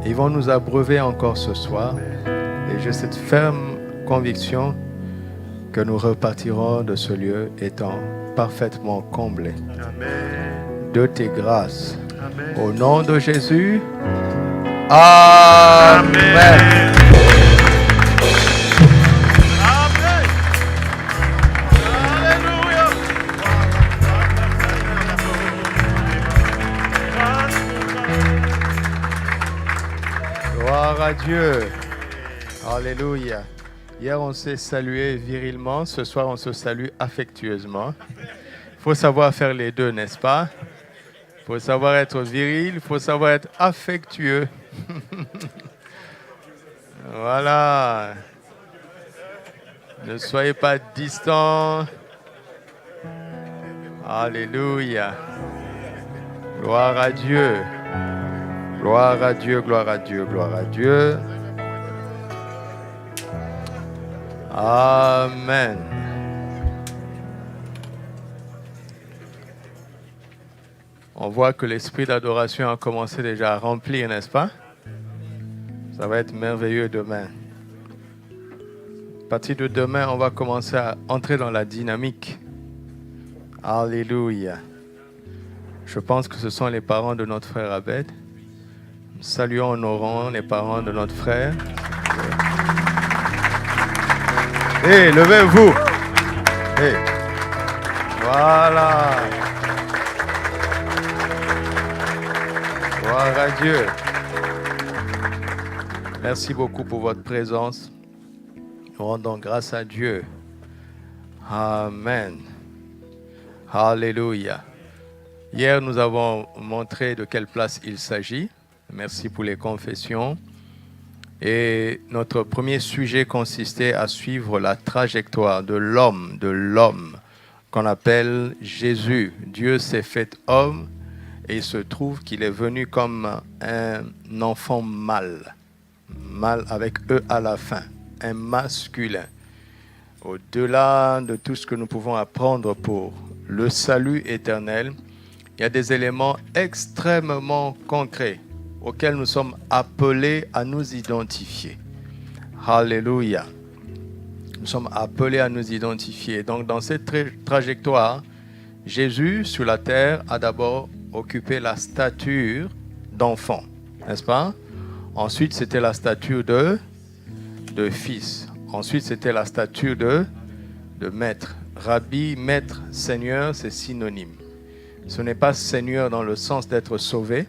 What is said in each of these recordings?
Ils vont nous abreuver encore ce soir. Et j'ai cette ferme conviction que nous repartirons de ce lieu étant parfaitement comblés de tes grâces. Amen. Au nom de Jésus. Amen. Amen. Alléluia. Gloire à Dieu. Alléluia. Hier, on s'est salué virilement. Ce soir, on se salue affectueusement. Il faut savoir faire les deux, n'est-ce pas? Il faut savoir être viril, il faut savoir être affectueux. Voilà. Ne soyez pas distants. Alléluia. Gloire à Dieu. Gloire à Dieu, gloire à Dieu, gloire à Dieu. Amen. On voit que l'esprit d'adoration a commencé déjà à remplir, n'est-ce pas? Ça va être merveilleux demain. À partir de demain, on va commencer à entrer dans la dynamique. Alléluia. Je pense que ce sont les parents de notre frère Abed. Nous saluons, honorons les parents de notre frère. Hey, levez-vous. Hey. Voilà. Gloire à Dieu. Merci beaucoup pour votre présence. Nous rendons grâce à Dieu. Amen. Alléluia. Hier, nous avons montré de quelle place il s'agit. Merci pour les confessions. Et notre premier sujet consistait à suivre la trajectoire de l'homme qu'on appelle Jésus. Dieu s'est fait homme et il se trouve qu'il est venu comme un enfant mâle avec E à la fin, un masculin. Au-delà de tout ce que nous pouvons apprendre pour le salut éternel, il y a des éléments extrêmement concrets auxquels nous sommes appelés à nous identifier. Alléluia. Nous sommes appelés à nous identifier. Donc, dans cette trajectoire, Jésus, sur la terre, a d'abord occupé la stature d'enfant, n'est-ce pas? Ensuite, c'était la stature de fils. Ensuite, c'était la stature de maître. Rabbi, maître, seigneur, c'est synonyme. Ce n'est pas seigneur dans le sens d'être sauvé.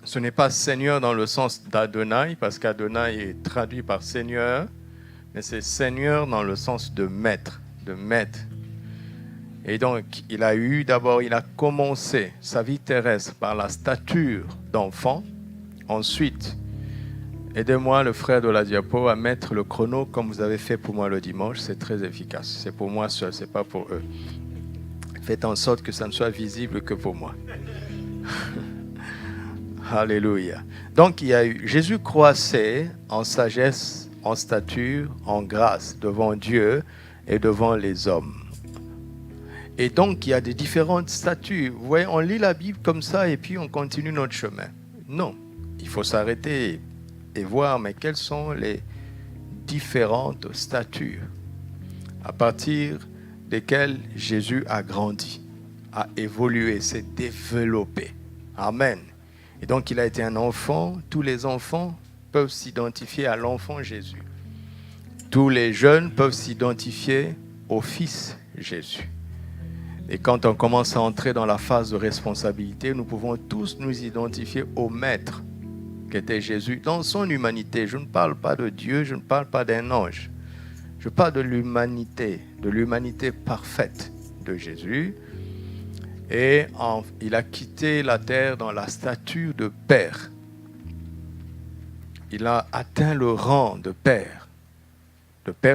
Ce n'est pas Seigneur dans le sens d'Adonai, parce qu'Adonai est traduit par Seigneur, mais c'est Seigneur dans le sens de maître, Et donc, il a commencé sa vie terrestre par la stature d'enfant. Ensuite, aidez-moi, le frère de la diapo, à mettre le chrono comme vous avez fait pour moi le dimanche. C'est très efficace. C'est pour moi seul, c'est pas pour eux. Faites en sorte que ça ne soit visible que pour moi. Alléluia. Donc, Jésus croissait en sagesse, en stature, en grâce devant Dieu et devant les hommes. Et donc, il y a des différentes statures. Vous voyez, on lit la Bible comme ça et puis on continue notre chemin. Non, il faut s'arrêter et voir, mais quelles sont les différentes statures à partir desquelles Jésus a grandi, a évolué, s'est développé. Amen. Et donc, il a été un enfant. Tous les enfants peuvent s'identifier à l'enfant Jésus. Tous les jeunes peuvent s'identifier au Fils Jésus. Et quand on commence à entrer dans la phase de responsabilité, nous pouvons tous nous identifier au Maître, qui était Jésus, dans son humanité. Je ne parle pas de Dieu, je ne parle pas d'un ange. Je parle de l'humanité parfaite de Jésus. Et il a quitté la terre dans la stature de Père. Il a atteint le rang de Père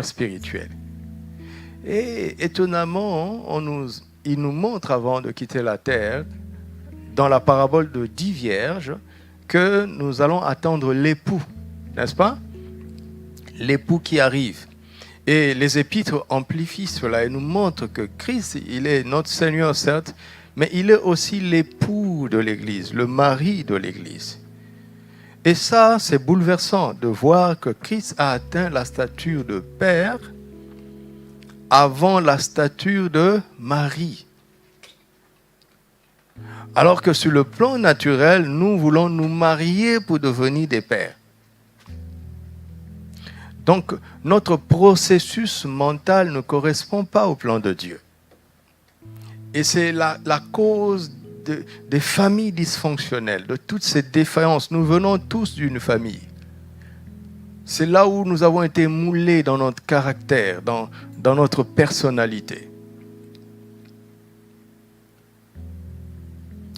spirituel. Et étonnamment, il nous montre avant de quitter la terre, dans la parabole de 10 vierges, que nous allons attendre l'époux, n'est-ce pas? L'époux qui arrive. Et les épîtres amplifient cela et nous montrent que Christ, il est notre Seigneur, certes, mais il est aussi l'époux de l'Église, le mari de l'Église. Et ça, c'est bouleversant de voir que Christ a atteint la stature de père avant la stature de mari. Alors que sur le plan naturel, nous voulons nous marier pour devenir des pères. Donc, notre processus mental ne correspond pas au plan de Dieu. Et c'est la cause des familles dysfonctionnelles, de toutes ces défaillances. Nous venons tous d'une famille. C'est là où nous avons été moulés dans notre caractère, dans notre personnalité.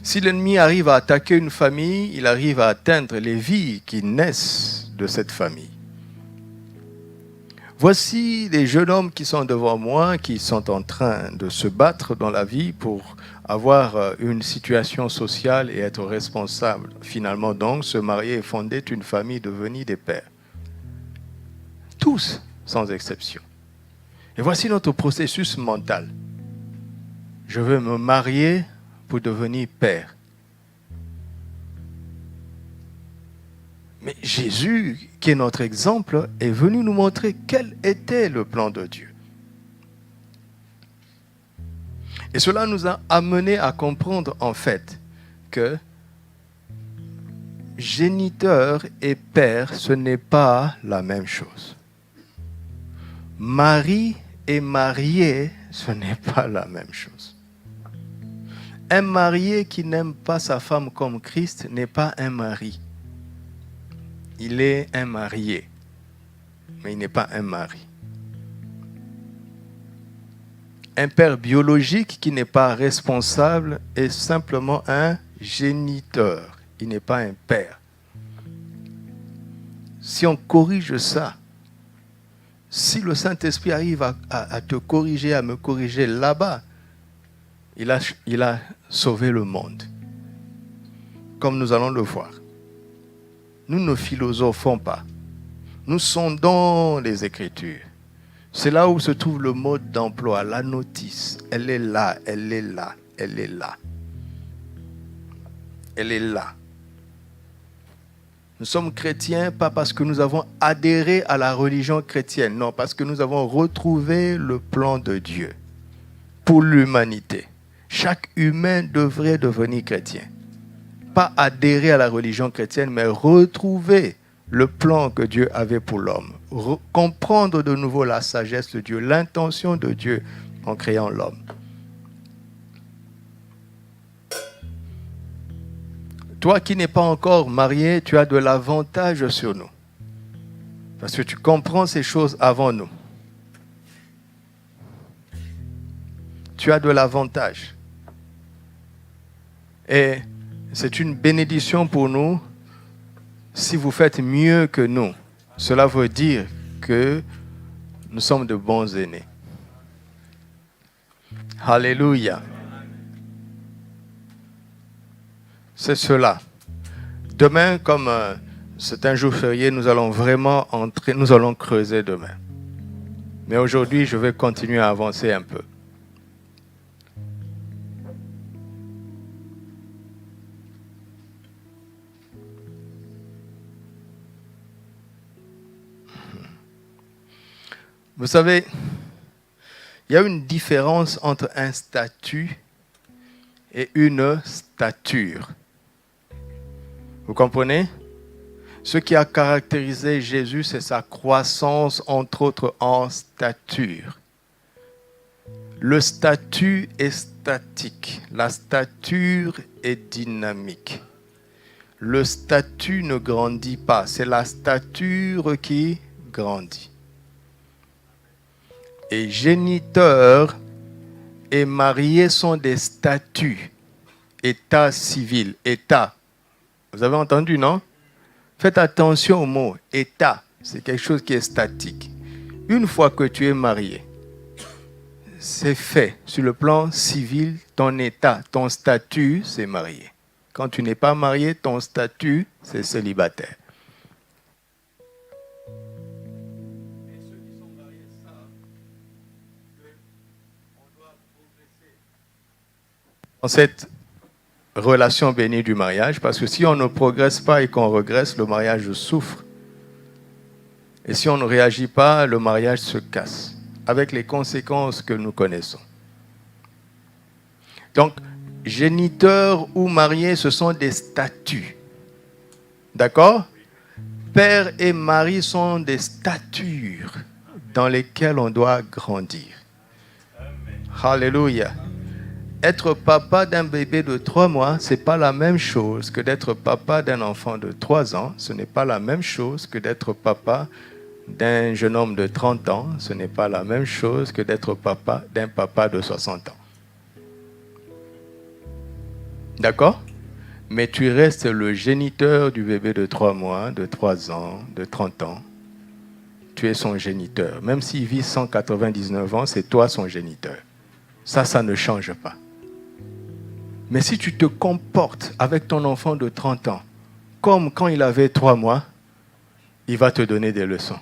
Si l'ennemi arrive à attaquer une famille, il arrive à atteindre les vies qui naissent de cette famille. Voici des jeunes hommes qui sont devant moi, qui sont en train de se battre dans la vie pour avoir une situation sociale et être responsables. Finalement, donc, se marier et fonder une famille, devenir des pères. Tous, sans exception. Et voici notre processus mental. Je veux me marier pour devenir père. Mais Jésus, qui est notre exemple, est venu nous montrer quel était le plan de Dieu. Et cela nous a amené à comprendre en fait que géniteur et père, ce n'est pas la même chose. Mari et marié, ce n'est pas la même chose. Un marié qui n'aime pas sa femme comme Christ n'est pas un mari. Il est un marié, mais il n'est pas un mari. Un père biologique qui n'est pas responsable est simplement un géniteur. Il n'est pas un père. Si on corrige ça, si le Saint-Esprit arrive à te corriger, à me corriger là-bas, il a sauvé le monde. Comme nous allons le voir. Nous ne philosophons pas. Nous sondons les Écritures. C'est là où se trouve le mode d'emploi, la notice. Elle est là, elle est là, elle est là. Elle est là. Nous sommes chrétiens pas parce que nous avons adhéré à la religion chrétienne, non, parce que nous avons retrouvé le plan de Dieu pour l'humanité. Chaque humain devrait devenir chrétien. Pas adhérer à la religion chrétienne, mais retrouver le plan que Dieu avait pour l'homme. Comprendre de nouveau la sagesse de Dieu, l'intention de Dieu en créant l'homme. Toi qui n'es pas encore marié, tu as de l'avantage sur nous. Parce que tu comprends ces choses avant nous. Tu as de l'avantage. Et c'est une bénédiction pour nous si vous faites mieux que nous. Cela veut dire que nous sommes de bons aînés. Alléluia. C'est cela. Demain, comme c'est un jour férié, nous allons vraiment entrer, nous allons creuser demain. Mais aujourd'hui, je vais continuer à avancer un peu. Vous savez, il y a une différence entre un statut et une stature. Vous comprenez? Ce qui a caractérisé Jésus, c'est sa croissance, entre autres, en stature. Le statut est statique. La stature est dynamique. Le statut ne grandit pas. C'est la stature qui grandit. Et géniteur et marié sont des statuts. État civil, état. Vous avez entendu, non? Faites attention au mot état. C'est quelque chose qui est statique. Une fois que tu es marié, c'est fait. Sur le plan civil, ton état, ton statut, c'est marié. Quand tu n'es pas marié, ton statut, c'est célibataire. Et ceux qui sont mariés savent qu'on doit progresser dans cette relation bénie du mariage, parce que si on ne progresse pas et qu'on regresse, le mariage souffre. Et si on ne réagit pas, le mariage se casse, avec les conséquences que nous connaissons. Donc, géniteur ou marié, ce sont des statuts. D'accord? Père et mari sont des statures dans lesquelles on doit grandir. Alléluia. Être papa d'un bébé de 3 mois, ce n'est pas la même chose que d'être papa d'un enfant de 3 ans. Ce n'est pas la même chose que d'être papa d'un jeune homme de 30 ans. Ce n'est pas la même chose que d'être papa d'un papa de 60 ans. D'accord? Mais tu restes le géniteur du bébé de 3 mois, de 3 ans, de 30 ans. Tu es son géniteur. Même s'il vit 199 ans, c'est toi son géniteur. Ça ne change pas. Mais si tu te comportes avec ton enfant de 30 ans, comme quand il avait 3 mois, il va te donner des leçons.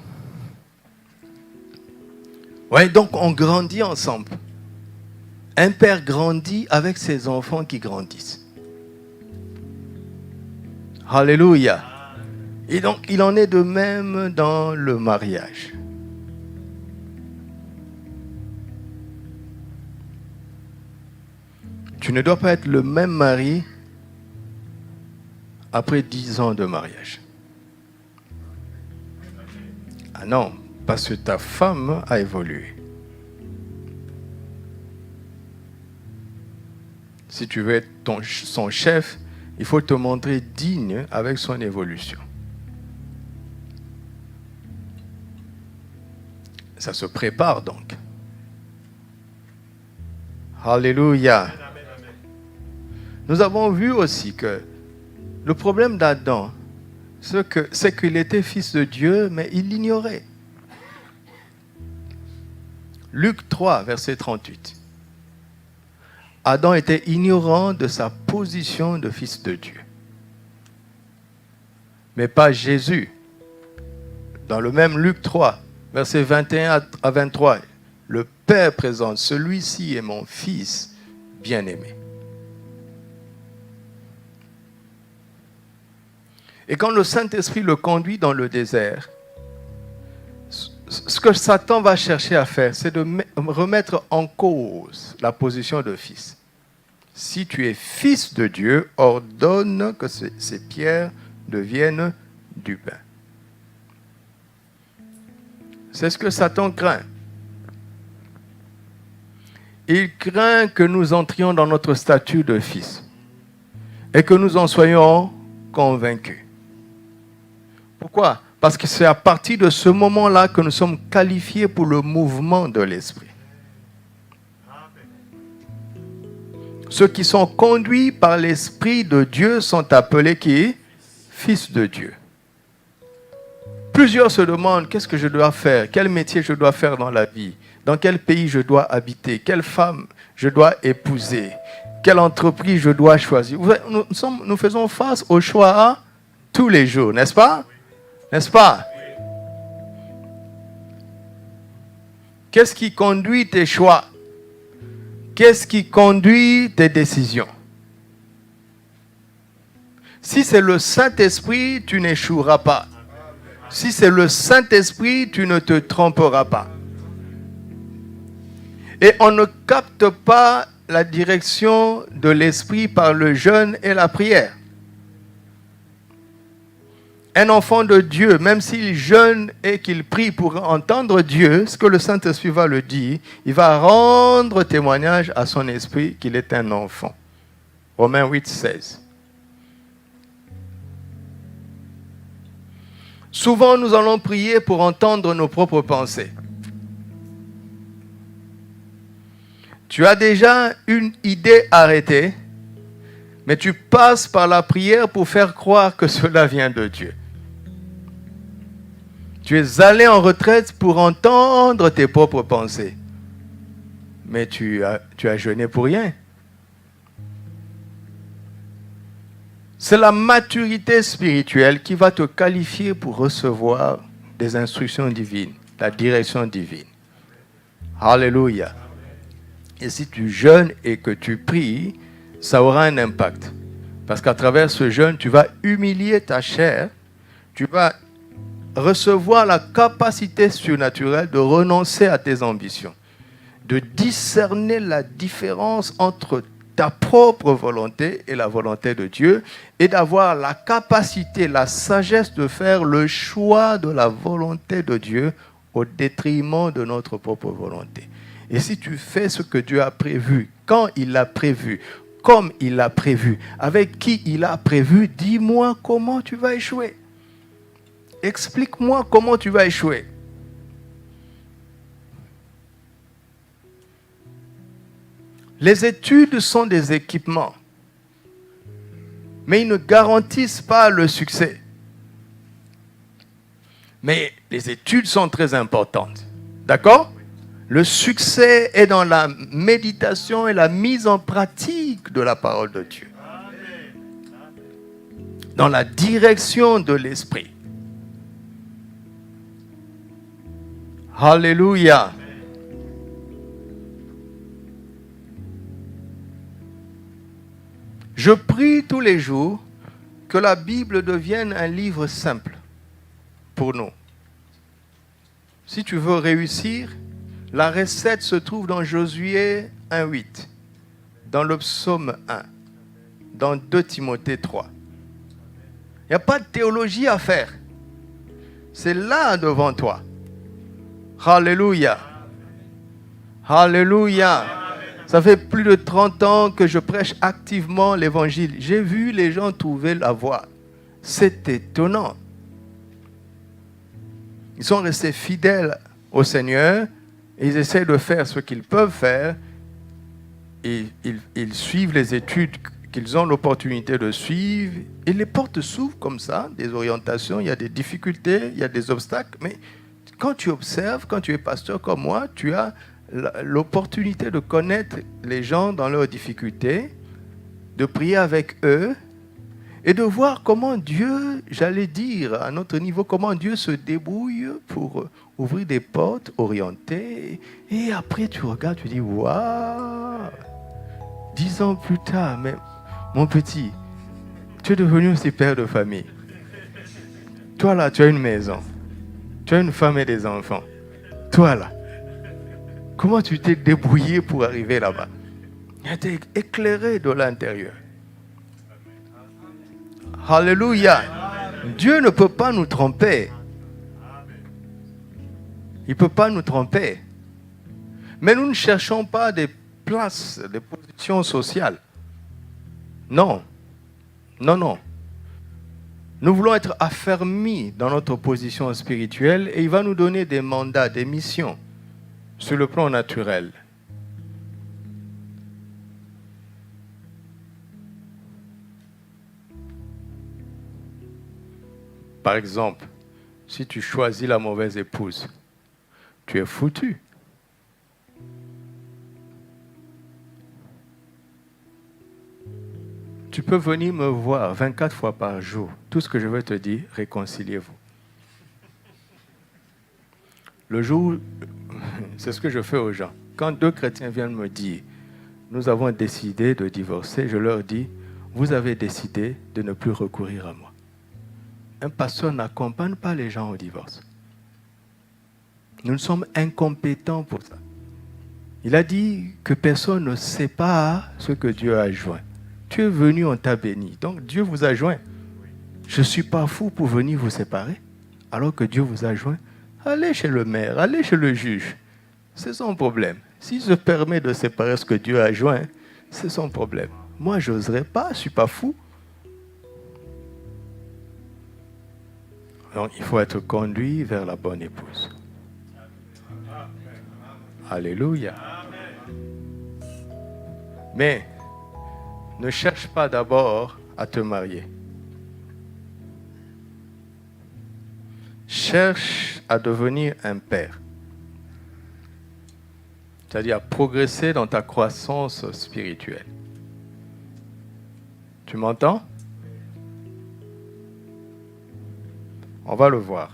Ouais, donc on grandit ensemble. Un père grandit avec ses enfants qui grandissent. Alléluia. Et donc, il en est de même dans le mariage. Tu ne dois pas être le même mari après 10 ans de mariage. Ah non, parce que ta femme a évolué. Si tu veux être son chef, il faut te montrer digne avec son évolution. Ça se prépare donc. Alléluia. Nous avons vu aussi que le problème d'Adam, c'est qu'il était fils de Dieu, mais il l'ignorait. Luc 3, verset 38. Adam était ignorant de sa position de fils de Dieu. Mais pas Jésus. Dans le même Luc 3, verset 21 à 23, le Père présente, celui-ci est mon fils bien-aimé. Et quand le Saint-Esprit le conduit dans le désert, ce que Satan va chercher à faire, c'est de remettre en cause la position de fils. Si tu es fils de Dieu, ordonne que ces pierres deviennent du pain. C'est ce que Satan craint. Il craint que nous entrions dans notre statut de fils et que nous en soyons convaincus. Pourquoi? Parce que c'est à partir de ce moment-là que nous sommes qualifiés pour le mouvement de l'Esprit. Ceux qui sont conduits par l'Esprit de Dieu sont appelés qui? Fils de Dieu. Plusieurs se demandent, qu'est-ce que je dois faire? Quel métier je dois faire dans la vie? Dans quel pays je dois habiter? Quelle femme je dois épouser? Quelle entreprise je dois choisir? Nous faisons face au choix tous les jours, n'est-ce pas? N'est-ce pas? Qu'est-ce qui conduit tes choix? Qu'est-ce qui conduit tes décisions? Si c'est le Saint-Esprit, tu n'échoueras pas. Si c'est le Saint-Esprit, tu ne te tromperas pas. Et on ne capte pas la direction de l'Esprit par le jeûne et la prière. Un enfant de Dieu, même s'il jeûne et qu'il prie pour entendre Dieu, ce que le Saint-Esprit va le dire, il va rendre témoignage à son esprit qu'il est un enfant. Romains 8, 16. Souvent, nous allons prier pour entendre nos propres pensées. Tu as déjà une idée arrêtée, mais tu passes par la prière pour faire croire que cela vient de Dieu. Tu es allé en retraite pour entendre tes propres pensées, mais tu as jeûné pour rien. C'est la maturité spirituelle qui va te qualifier pour recevoir des instructions divines, la direction divine. Alléluia. Et si tu jeûnes et que tu pries, ça aura un impact. Parce qu'à travers ce jeûne, tu vas humilier ta chair, tu vas recevoir la capacité surnaturelle de renoncer à tes ambitions, de discerner la différence entre ta propre volonté et la volonté de Dieu, et d'avoir la capacité, la sagesse de faire le choix de la volonté de Dieu au détriment de notre propre volonté. Et si tu fais ce que Dieu a prévu, quand il l'a prévu, comme il l'a prévu, avec qui il a prévu, dis-moi comment tu vas échouer. Explique-moi comment tu vas échouer. Les études sont des équipements, mais ils ne garantissent pas le succès. Mais les études sont très importantes. D'accord ? Le succès est dans la méditation et la mise en pratique de la parole de Dieu. Dans la direction de l'esprit. Alléluia. Je prie tous les jours que la Bible devienne un livre simple pour nous. Si tu veux réussir, la recette se trouve dans Josué 1,8, dans le psaume 1, dans 2 Timothée 3. Il n'y a pas de théologie à faire. C'est là devant toi. Alléluia. Alléluia. Ça fait plus de 30 ans que je prêche activement l'évangile. J'ai vu les gens trouver la voie. C'est étonnant. Ils sont restés fidèles au Seigneur. Ils essaient de faire ce qu'ils peuvent faire. Et ils suivent les études qu'ils ont l'opportunité de suivre. Et les portes s'ouvrent comme ça, des orientations. Il y a des difficultés, il y a des obstacles. Mais quand tu observes, quand tu es pasteur comme moi, tu as l'opportunité de connaître les gens dans leurs difficultés, de prier avec eux et de voir comment Dieu, j'allais dire à notre niveau, comment Dieu se débrouille pour ouvrir des portes orientées. Et après tu regardes, tu dis waouh, 10 ans plus tard, mais mon petit, tu es devenu aussi père de famille. Toi là, tu as une maison, tu as une femme et des enfants. Toi là, comment tu t'es débrouillé pour arriver là-bas? Il a été éclairé de l'intérieur. Alléluia. Dieu ne peut pas nous tromper. Il ne peut pas nous tromper. Mais nous ne cherchons pas des places, des positions sociales. Non. Non, non. Nous voulons être affermis dans notre position spirituelle et il va nous donner des mandats, des missions sur le plan naturel. Par exemple, si tu choisis la mauvaise épouse, tu es foutu. Tu peux venir me voir 24 fois par jour. Tout ce que je vais te dire, réconciliez-vous. Le jour, c'est ce que je fais aux gens. Quand 2 chrétiens viennent me dire, nous avons décidé de divorcer, je leur dis, vous avez décidé de ne plus recourir à moi. Un pasteur n'accompagne pas les gens au divorce. Nous sommes incompétents pour ça. Il a dit que personne ne sait pas ce que Dieu a joint. Tu es venu, on t'a béni. Donc Dieu vous a joint. Je ne suis pas fou pour venir vous séparer, alors que Dieu vous a joint. Allez chez le maire, allez chez le juge. C'est son problème. S'il se permet de séparer ce que Dieu a joint, c'est son problème. Moi, je n'oserais pas, je ne suis pas fou. Donc, il faut être conduit vers la bonne épouse. Alléluia. Mais, ne cherche pas d'abord à te marier. Cherche à devenir un père. C'est-à-dire à progresser dans ta croissance spirituelle. Tu m'entends? On va le voir.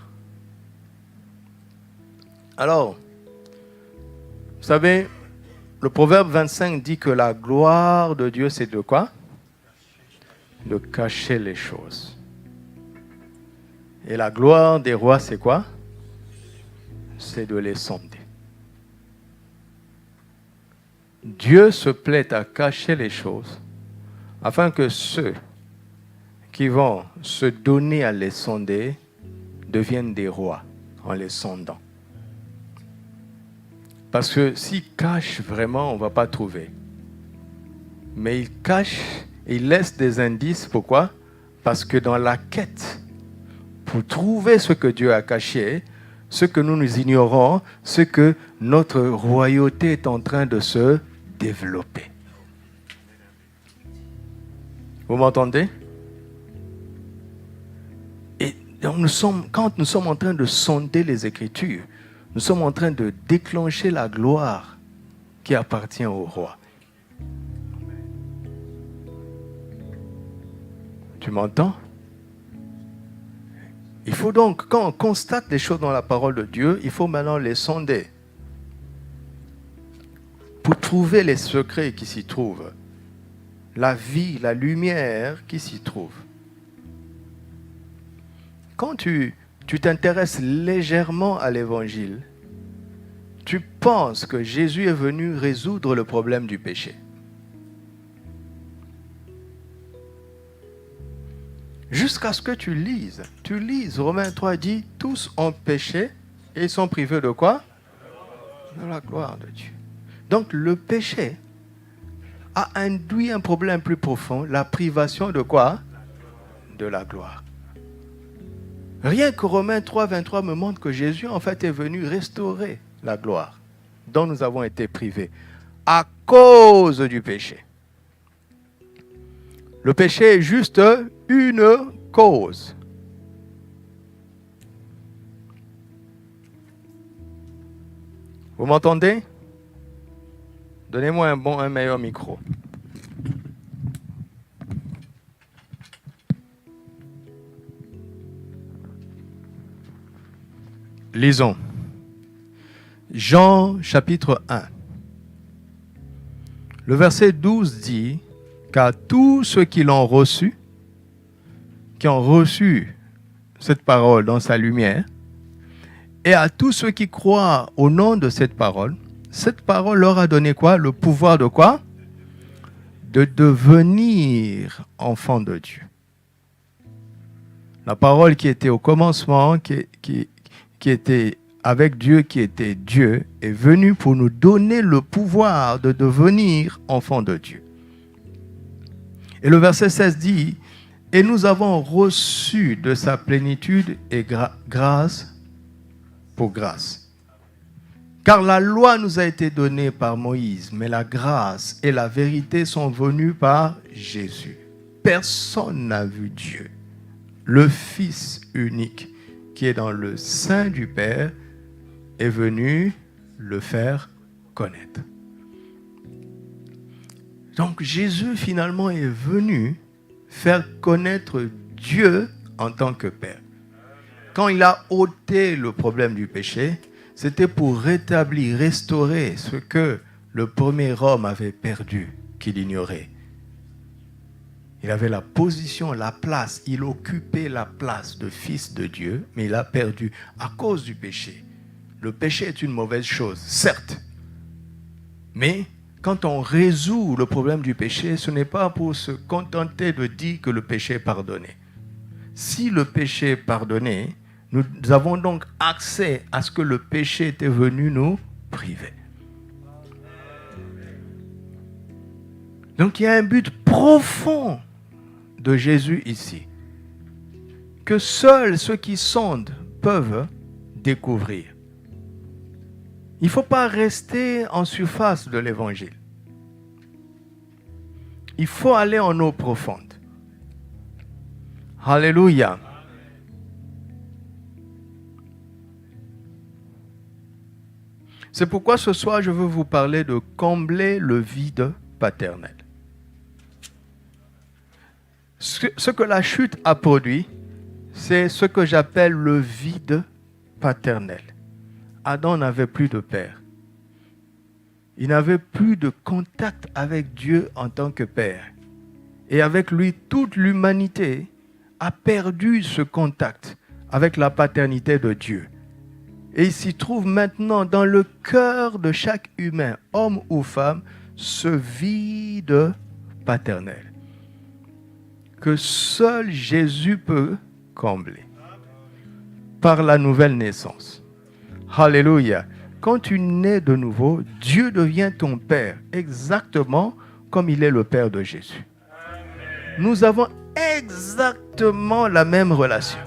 Alors, vous savez, Le proverbe 25 dit que la gloire de Dieu, c'est de quoi? De cacher les choses. Et la gloire des rois, c'est quoi? C'est de les sonder. Dieu se plaît à cacher les choses afin que ceux qui vont se donner à les sonder deviennent des rois en les sondant. Parce que s'il cache vraiment, on ne va pas trouver. Mais il cache, il laisse des indices. Pourquoi? Parce que dans la quête, pour trouver ce que Dieu a caché, ce que nous ignorons, ce que notre royauté est en train de se développer. Vous m'entendez? Et donc quand nous sommes en train de sonder les Écritures, nous sommes en train de déclencher la gloire qui appartient au roi. Tu m'entends? Il faut donc, quand on constate les choses dans la parole de Dieu, il faut maintenant les sonder pour trouver les secrets qui s'y trouvent, la vie, la lumière qui s'y trouve. Quand tu t'intéresses légèrement à l'évangile, tu penses que Jésus est venu résoudre le problème du péché. Jusqu'à ce que tu lises. Romains 3 dit, tous ont péché et ils sont privés de quoi? De la gloire de Dieu. Donc le péché a induit un problème plus profond, la privation de quoi? De la gloire. Rien que Romains 3, 23 me montre que Jésus en fait est venu restaurer la gloire dont nous avons été privés à cause du péché. Le péché est juste une cause. Vous m'entendez? Donnez-moi un meilleur micro. Lisons. Jean chapitre 1. Le verset 12 dit qu'à tous ceux qui l'ont reçu, qui ont reçu cette parole dans sa lumière, et à tous ceux qui croient au nom de cette parole leur a donné quoi? Le pouvoir de quoi? De devenir enfants de Dieu. La parole qui était au commencement, qui était avec Dieu, qui était Dieu, est venue pour nous donner le pouvoir de devenir enfants de Dieu. Et le verset 16 dit, « Et nous avons reçu de sa plénitude et grâce pour grâce. Car la loi nous a été donnée par Moïse, mais la grâce et la vérité sont venues par Jésus. Personne n'a vu Dieu, le Fils unique qui est dans le sein du Père, est venu le faire connaître. » Donc Jésus finalement est venu faire connaître Dieu en tant que Père. Quand il a ôté le problème du péché, c'était pour rétablir, restaurer ce que le premier homme avait perdu, qu'il ignorait. Il avait la position, la place, il occupait la place de fils de Dieu, mais il a perdu à cause du péché. Le péché est une mauvaise chose, certes, mais quand on résout le problème du péché, ce n'est pas pour se contenter de dire que le péché est pardonné. Si le péché est pardonné, nous avons donc accès à ce que le péché était venu nous priver. Donc il y a un but profond de Jésus ici, que seuls ceux qui sondent peuvent découvrir. Il ne faut pas rester en surface de l'évangile. Il faut aller en eau profonde. Alléluia. C'est pourquoi ce soir, je veux vous parler de combler le vide paternel. Ce que la chute a produit, c'est ce que j'appelle le vide paternel. Adam n'avait plus de père. Il n'avait plus de contact avec Dieu en tant que Père. Et avec lui, toute l'humanité a perdu ce contact avec la paternité de Dieu. Et il s'y trouve maintenant dans le cœur de chaque humain, homme ou femme, ce vide paternel que seul Jésus peut combler par la nouvelle naissance. Alléluia. Quand tu nais de nouveau, Dieu devient ton Père, exactement comme il est le Père de Jésus. Nous avons exactement la même relation,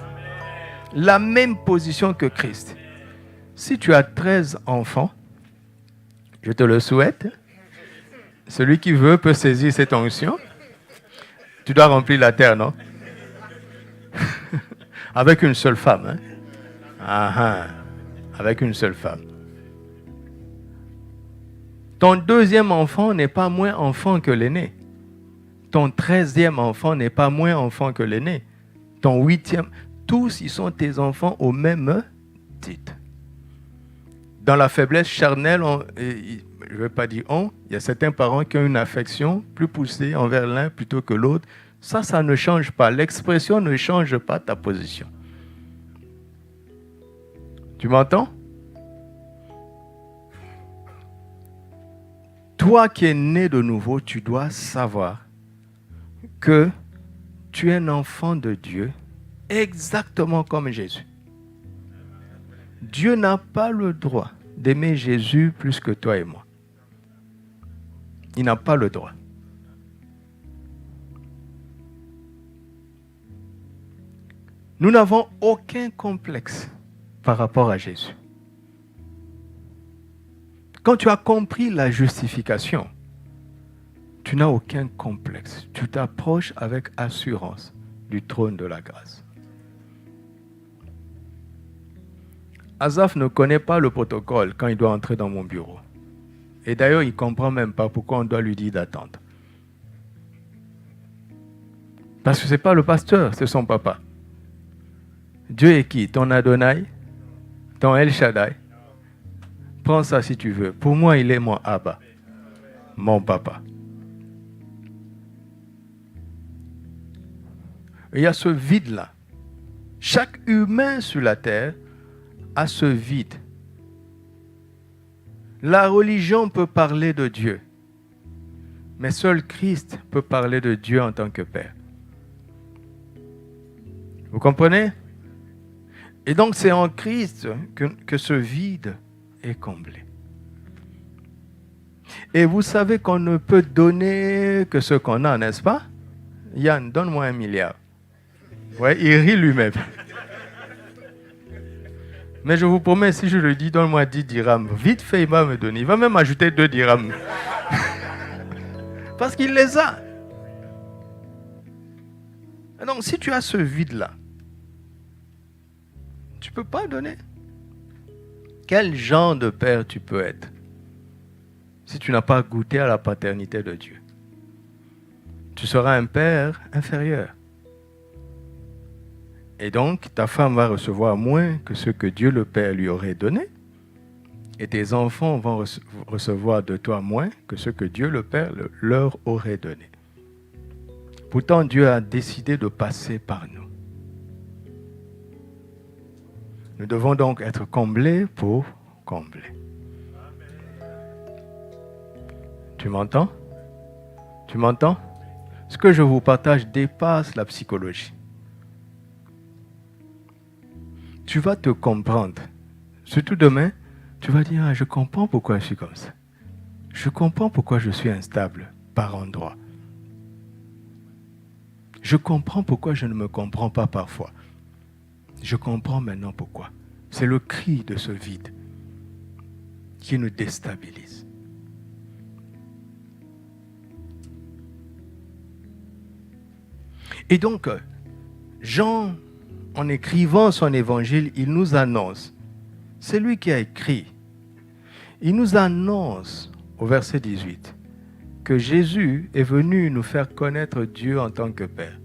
la même position que Christ. Si tu as 13 enfants, je te le souhaite. Celui qui veut peut saisir cette onction. Tu dois remplir la terre, non? Avec une seule femme. Hein? Avec une seule femme. Ton deuxième enfant n'est pas moins enfant que l'aîné. Ton 13e enfant n'est pas moins enfant que l'aîné. Ton 8e, tous ils sont tes enfants au même titre. Dans la faiblesse charnelle, je ne vais pas dire on, il y a certains parents qui ont une affection plus poussée envers l'un plutôt que l'autre. Ça ne change pas. L'expression ne change pas ta position. Tu m'entends? Toi qui es né de nouveau, tu dois savoir que tu es un enfant de Dieu, exactement comme Jésus. Dieu n'a pas le droit d'aimer Jésus plus que toi et moi. Il n'a pas le droit. Nous n'avons aucun complexe par rapport à Jésus. Quand tu as compris la justification, tu n'as aucun complexe. Tu t'approches avec assurance du trône de la grâce. Asaph ne connaît pas le protocole quand il doit entrer dans mon bureau. Et d'ailleurs, il ne comprend même pas pourquoi on doit lui dire d'attendre. Parce que ce n'est pas le pasteur, c'est son papa. Dieu est qui? Ton Adonai? Ton El Shaddai? Prends ça si tu veux. Pour moi, il est mon Abba, mon papa. Il y a ce vide-là. Chaque humain sur la terre a ce vide. La religion peut parler de Dieu, mais seul Christ peut parler de Dieu en tant que Père. Vous comprenez? Et donc c'est en Christ que ce vide est comblé. Et vous savez qu'on ne peut donner que ce qu'on a, n'est-ce pas? Yann, donne-moi 1 milliard. Ouais, il rit lui-même. Mais je vous promets, si je lui dis, donne-moi 10 dirhams, vite fait, il va me donner. Il va même ajouter 2 dirhams. Parce qu'il les a. Donc, si tu as ce vide-là, tu ne peux pas donner. Quel genre de père tu peux être si tu n'as pas goûté à la paternité de Dieu? Tu seras un père inférieur. Et donc, ta femme va recevoir moins que ce que Dieu le Père lui aurait donné. Et tes enfants vont recevoir de toi moins que ce que Dieu le Père leur aurait donné. Pourtant, Dieu a décidé de passer par nous. Nous devons donc être comblés pour combler. Tu m'entends? Tu m'entends? Ce que je vous partage dépasse la psychologie. Tu vas te comprendre. Surtout demain, tu vas dire, je comprends pourquoi je suis comme ça. Je comprends pourquoi je suis instable par endroits. Je comprends pourquoi je ne me comprends pas parfois. Je comprends maintenant pourquoi. C'est le cri de ce vide qui nous déstabilise. Et donc, Jean, en écrivant son évangile, il nous annonce, c'est lui qui a écrit, il nous annonce au verset 18 que Jésus est venu nous faire connaître Dieu en tant que Père.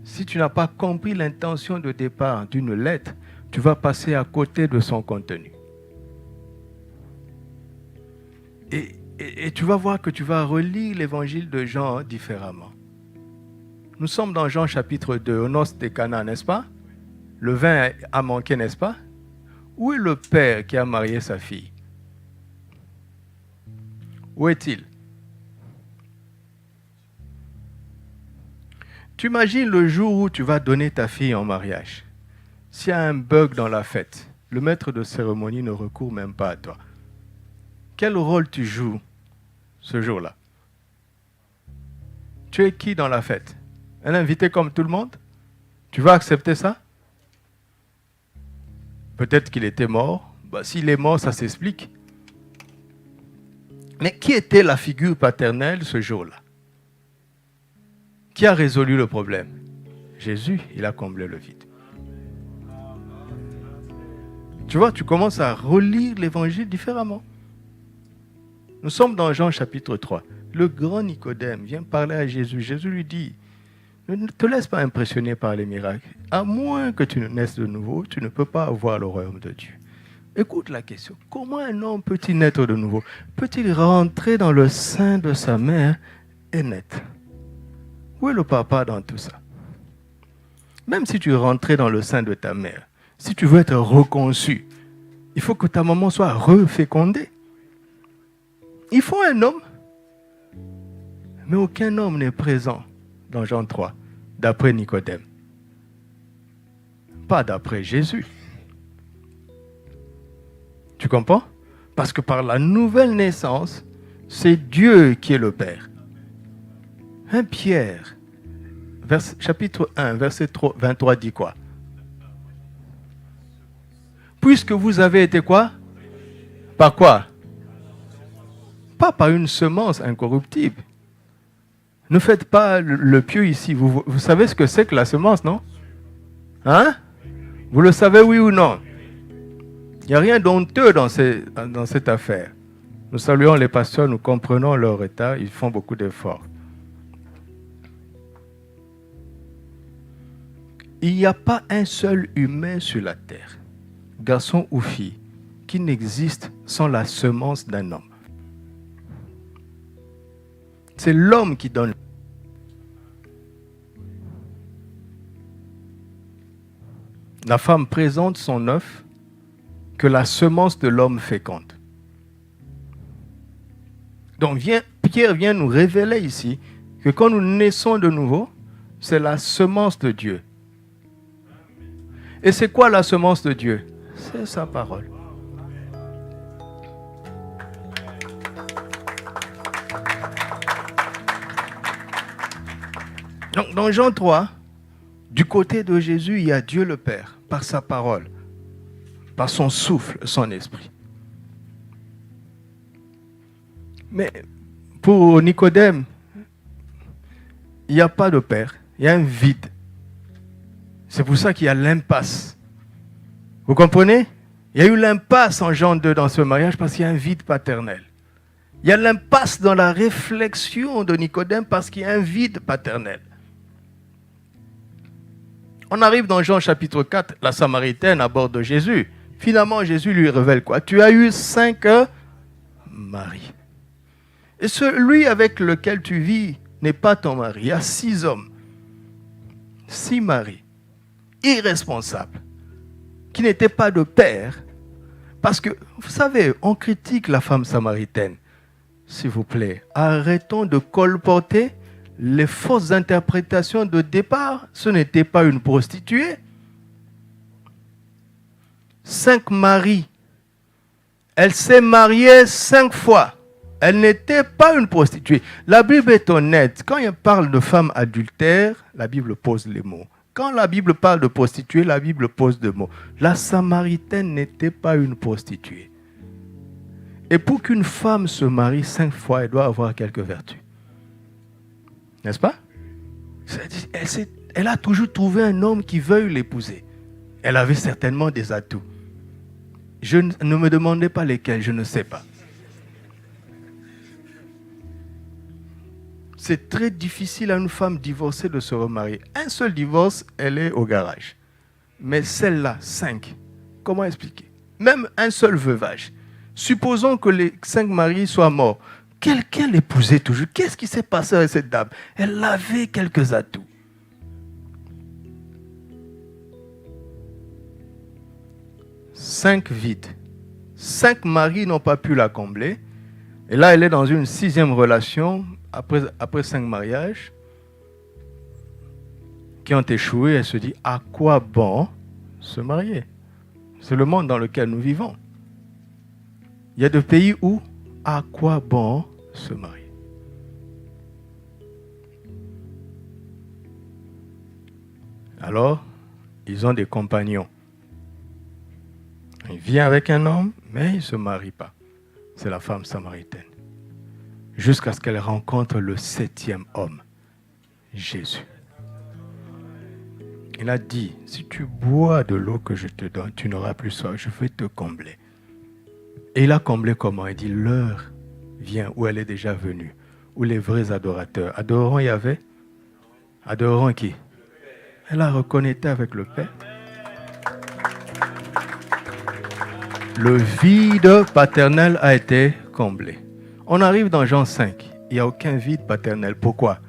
Si tu n'as pas compris l'intention de départ d'une lettre, tu vas passer à côté de son contenu. Et tu vas voir que tu vas relire l'évangile de Jean différemment. Nous sommes dans Jean chapitre 2, aux noces de Cana, n'est-ce pas? Le vin a manqué, n'est-ce pas? Où est le père qui a marié sa fille? Où est-il? Tu imagines le jour où tu vas donner ta fille en mariage. S'il y a un bug dans la fête, le maître de cérémonie ne recourt même pas à toi. Quel rôle tu joues ce jour-là? Tu es qui dans la fête? Un invité comme tout le monde? Tu vas accepter ça? Peut-être qu'il était mort. S'il est mort, ça s'explique. Mais qui était la figure paternelle ce jour-là? Qui a résolu le problème? Jésus, il a comblé le vide. Tu vois, tu commences à relire l'évangile différemment. Nous sommes dans Jean chapitre 3. Le grand Nicodème vient parler à Jésus. Jésus lui dit, ne te laisse pas impressionner par les miracles. À moins que tu ne naisses de nouveau, tu ne peux pas voir le royaume de Dieu. Écoute la question. Comment un homme peut-il naître de nouveau? Peut-il rentrer dans le sein de sa mère et naître? Où est le papa dans tout ça? Même si tu rentrais dans le sein de ta mère, si tu veux être reconçu, il faut que ta maman soit refécondée. Il faut un homme. Mais aucun homme n'est présent dans Jean 3, d'après Nicodème. Pas d'après Jésus. Tu comprends? Parce que par la nouvelle naissance, c'est Dieu qui est le Père. 1 Pierre, chapitre 1, verset 23 dit quoi? Puisque vous avez été quoi? Par quoi? Pas par une semence incorruptible. Ne faites pas le pieux ici. Vous savez ce que c'est que la semence, non? Hein? Vous le savez, oui ou non? Il n'y a rien d'honteux dans cette affaire. Nous saluons les pasteurs, nous comprenons leur état, ils font beaucoup d'efforts. Il n'y a pas un seul humain sur la terre, garçon ou fille, qui n'existe sans la semence d'un homme. C'est l'homme qui donne. La femme présente son œuf que la semence de l'homme féconde. Donc Pierre vient nous révéler ici que quand nous naissons de nouveau, c'est la semence de Dieu. Et c'est quoi la semence de Dieu? C'est sa parole. Donc dans Jean 3, du côté de Jésus, il y a Dieu le Père, par sa parole, par son souffle, son esprit. Mais pour Nicodème, il n'y a pas de Père, il y a un vide. C'est pour ça qu'il y a l'impasse. Vous comprenez? Il y a eu l'impasse en Jean 2 dans ce mariage parce qu'il y a un vide paternel. Il y a l'impasse dans la réflexion de Nicodème parce qu'il y a un vide paternel. On arrive dans Jean chapitre 4, la Samaritaine aborde Jésus. Finalement, Jésus lui révèle quoi? Tu as eu 5 maris. Et celui avec lequel tu vis n'est pas ton mari. Il y a 6 hommes, 6 maris, irresponsables, qui n'étaient pas de père. Parce que, vous savez, on critique la femme samaritaine. S'il vous plaît, arrêtons de colporter les fausses interprétations de départ. Ce n'était pas une prostituée. 5 maris. Elle s'est mariée 5 fois. Elle n'était pas une prostituée. La Bible est honnête. Quand elle parle de femme adultère, la Bible pose les mots. Quand la Bible parle de prostituée, la Bible pose des mots. La Samaritaine n'était pas une prostituée. Et pour qu'une femme se marie 5 fois, elle doit avoir quelques vertus. N'est-ce pas? Elle a toujours trouvé un homme qui veuille l'épouser. Elle avait certainement des atouts. Ne me demandez pas lesquels, je ne sais pas. C'est très difficile à une femme divorcée de se remarier. Un seul divorce, elle est au garage. Mais celle-là, 5, comment expliquer? Même un seul veuvage. Supposons que les 5 maris soient morts. Quelqu'un l'épousait toujours. Qu'est-ce qui s'est passé avec cette dame? Elle avait quelques atouts. Cinq vides. 5 maris n'ont pas pu la combler. Et là, elle est dans une 6e relation, après 5 mariages, qui ont échoué. Elle se dit, à quoi bon se marier? C'est le monde dans lequel nous vivons. Il y a des pays où, à quoi bon se marier? Alors, ils ont des compagnons. Il vient avec un homme, mais il ne se marie pas. C'est la femme samaritaine. Jusqu'à ce qu'elle rencontre le 7e homme, Jésus. Il a dit, si tu bois de l'eau que je te donne, tu n'auras plus soif, je vais te combler. Et il a comblé comment? Il dit, l'heure vient où elle est déjà venue, où les vrais adorateurs adoreront Yahvé. Adoreront qui? Elle a reconnecté avec le Père. Le vide paternel a été comblé. On arrive dans Jean 5. Il n'y a aucun vide paternel. Pourquoi?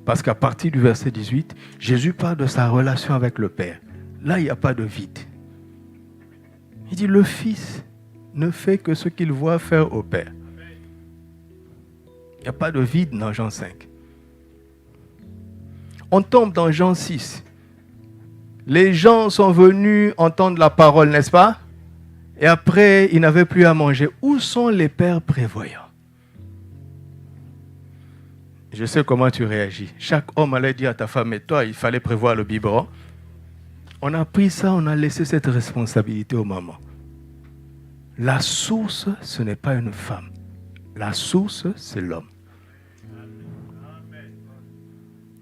Parce qu'à partir du verset 18, Jésus parle de sa relation avec le Père. Là, il n'y a pas de vide. Il dit, le Fils ne fait que ce qu'il voit faire au Père. Il n'y a pas de vide dans Jean 5. On tombe dans Jean 6. Les gens sont venus entendre la parole, n'est-ce pas? Et après, ils n'avaient plus à manger. Où sont les pères prévoyants? Je sais comment tu réagis. Chaque homme allait dire à ta femme, et toi, il fallait prévoir le biberon. On a pris ça, on a laissé cette responsabilité aux mamans. La source, ce n'est pas une femme. La source, c'est l'homme.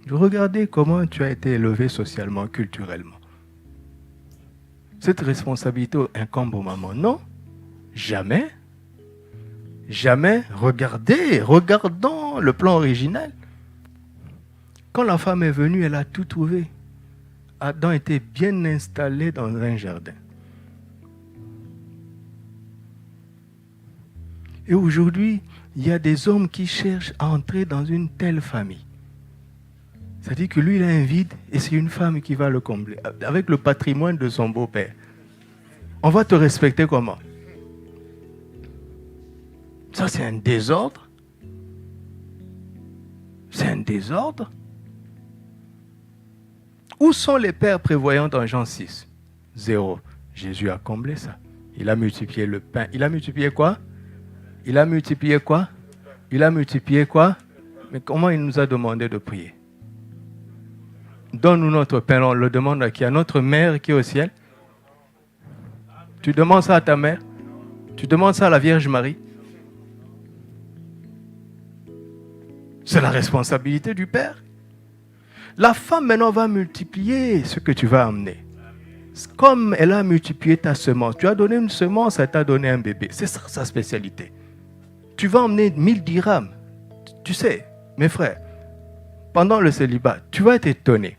Regardez comment tu as été élevé socialement, culturellement. Cette responsabilité incombe aux mamans. Non, jamais. Jamais. Regardons le plan original. Quand la femme est venue, elle a tout trouvé. Adam était bien installé dans un jardin. Et aujourd'hui, il y a des hommes qui cherchent à entrer dans une telle famille. C'est-à-dire que lui, il a un vide et c'est une femme qui va le combler. Avec le patrimoine de son beau-père. On va te respecter comment? Ça, c'est un désordre. C'est un désordre. Où sont les pères prévoyants dans Jean 6? 0. Jésus a comblé ça. Il a multiplié le pain. Il a multiplié quoi? Il a multiplié quoi? Il a multiplié quoi? Mais comment il nous a demandé de prier? Donne-nous notre pain. On le demande à qui? À notre mère qui est au ciel. Tu demandes ça à ta mère? Tu demandes ça à la Vierge Marie? C'est la responsabilité du Père. La femme maintenant va multiplier ce que tu vas amener. Comme elle a multiplié ta semence, tu as donné une semence, elle t'a donné un bébé. C'est ça sa spécialité. Tu vas emmener 1000 dirhams. Tu sais, mes frères, pendant le célibat, tu vas être étonné.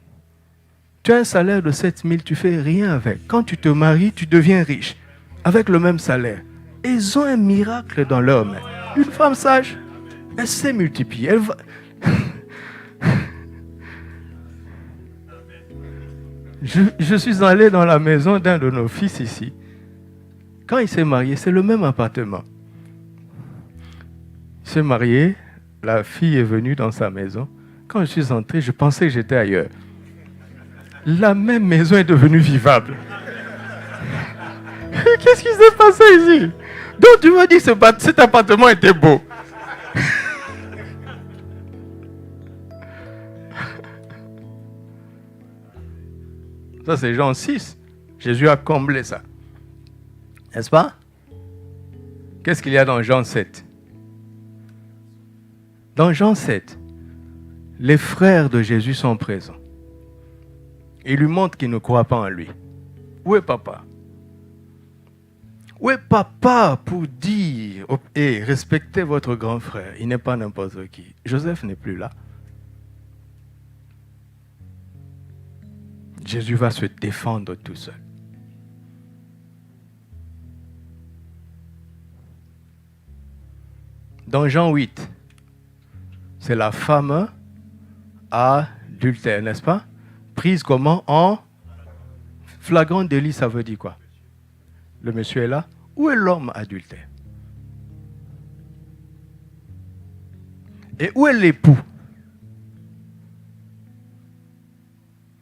Tu as un salaire de 7000, tu fais rien avec. Quand tu te maries, tu deviens riche avec le même salaire. Et ils ont un miracle dans leur main. Une femme sage, elle sait multiplier. Elle va... Je suis allé dans la maison d'un de nos fils ici. Quand il s'est marié, c'est le même appartement. Il s'est marié, la fille est venue dans sa maison. Quand je suis entré, je pensais que j'étais ailleurs. La même maison est devenue vivable. Qu'est-ce qui s'est passé ici? Donc tu me dis que cet appartement était beau. Ça, c'est Jean 6. Jésus a comblé ça. N'est-ce pas? Qu'est-ce qu'il y a dans Jean 7? Dans Jean 7, les frères de Jésus sont présents. Il lui montre qu'il ne croit pas en lui. Où est papa? Où est papa pour dire respectez votre grand frère? Il n'est pas n'importe qui. Joseph n'est plus là. Jésus va se défendre tout seul. Dans Jean 8, c'est la femme adultère, n'est-ce pas? Prise comment? En flagrant délit, ça veut dire quoi? Le monsieur est là. Où est l'homme adultère? Et où est l'époux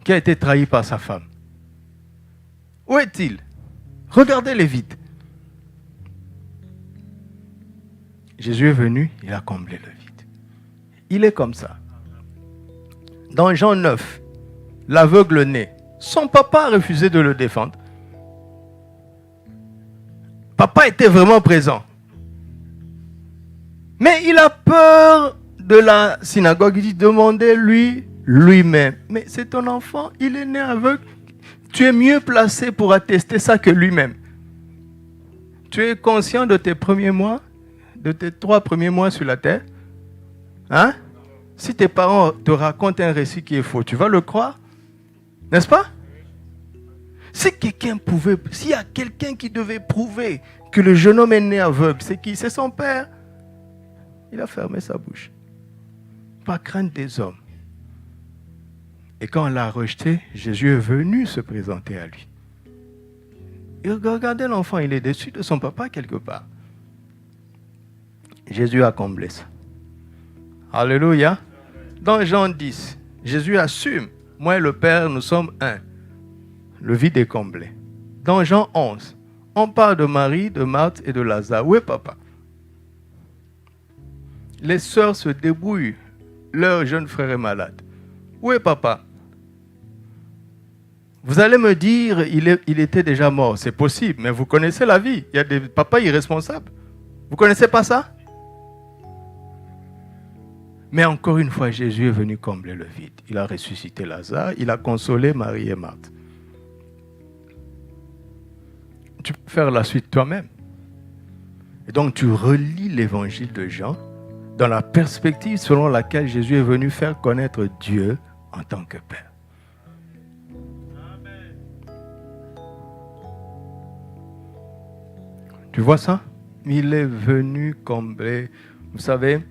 qui a été trahi par sa femme? Où est-il? Regardez-les vite. Jésus est venu, il a comblé le vide. Il est comme ça. Dans Jean 9, l'aveugle né, son papa a refusé de le défendre. Papa était vraiment présent. Mais il a peur de la synagogue. Il dit, demandez-lui lui-même. Mais c'est ton enfant, il est né aveugle. Tu es mieux placé pour attester ça que lui-même. Tu es conscient de tes premiers mois, de tes 3 premiers mois sur la terre? Hein? Si tes parents te racontent un récit qui est faux, tu vas le croire? N'est-ce pas? Si quelqu'un pouvait, s'il y a quelqu'un qui devait prouver que le jeune homme est né aveugle, c'est qui? C'est son père. Il a fermé sa bouche. Pas crainte des hommes. Et quand on l'a rejeté, Jésus est venu se présenter à lui. Et regardez l'enfant, il est déçu de son papa quelque part. Jésus a comblé ça. Alléluia. Dans Jean 10, Jésus assume, moi et le Père, nous sommes un. Le vide est comblé. Dans Jean 11, on parle de Marie, de Marthe et de Lazare. Où est papa? Les sœurs se débrouillent. Leur jeune frère est malade. Où est papa? Vous allez me dire, il était déjà mort. C'est possible, mais vous connaissez la vie. Il y a des papas irresponsables. Vous ne connaissez pas ça? Mais encore une fois, Jésus est venu combler le vide. Il a ressuscité Lazare, il a consolé Marie et Marthe. Tu peux faire la suite toi-même. Et donc tu relis l'évangile de Jean dans la perspective selon laquelle Jésus est venu faire connaître Dieu en tant que Père. Amen. Tu vois ça? Il est venu combler. Vous savez,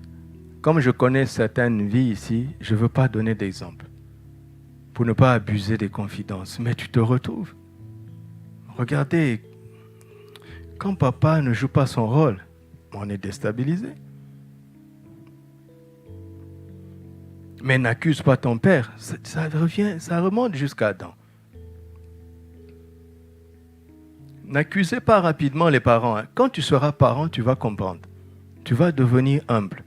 comme je connais certaines vies ici, je ne veux pas donner d'exemple pour ne pas abuser des confidences. Mais tu te retrouves. Regardez, quand papa ne joue pas son rôle, on est déstabilisé. Mais n'accuse pas ton père. Ça remonte jusqu'à Adam. N'accusez pas rapidement les parents. Quand tu seras parent, tu vas comprendre. Tu vas devenir humble.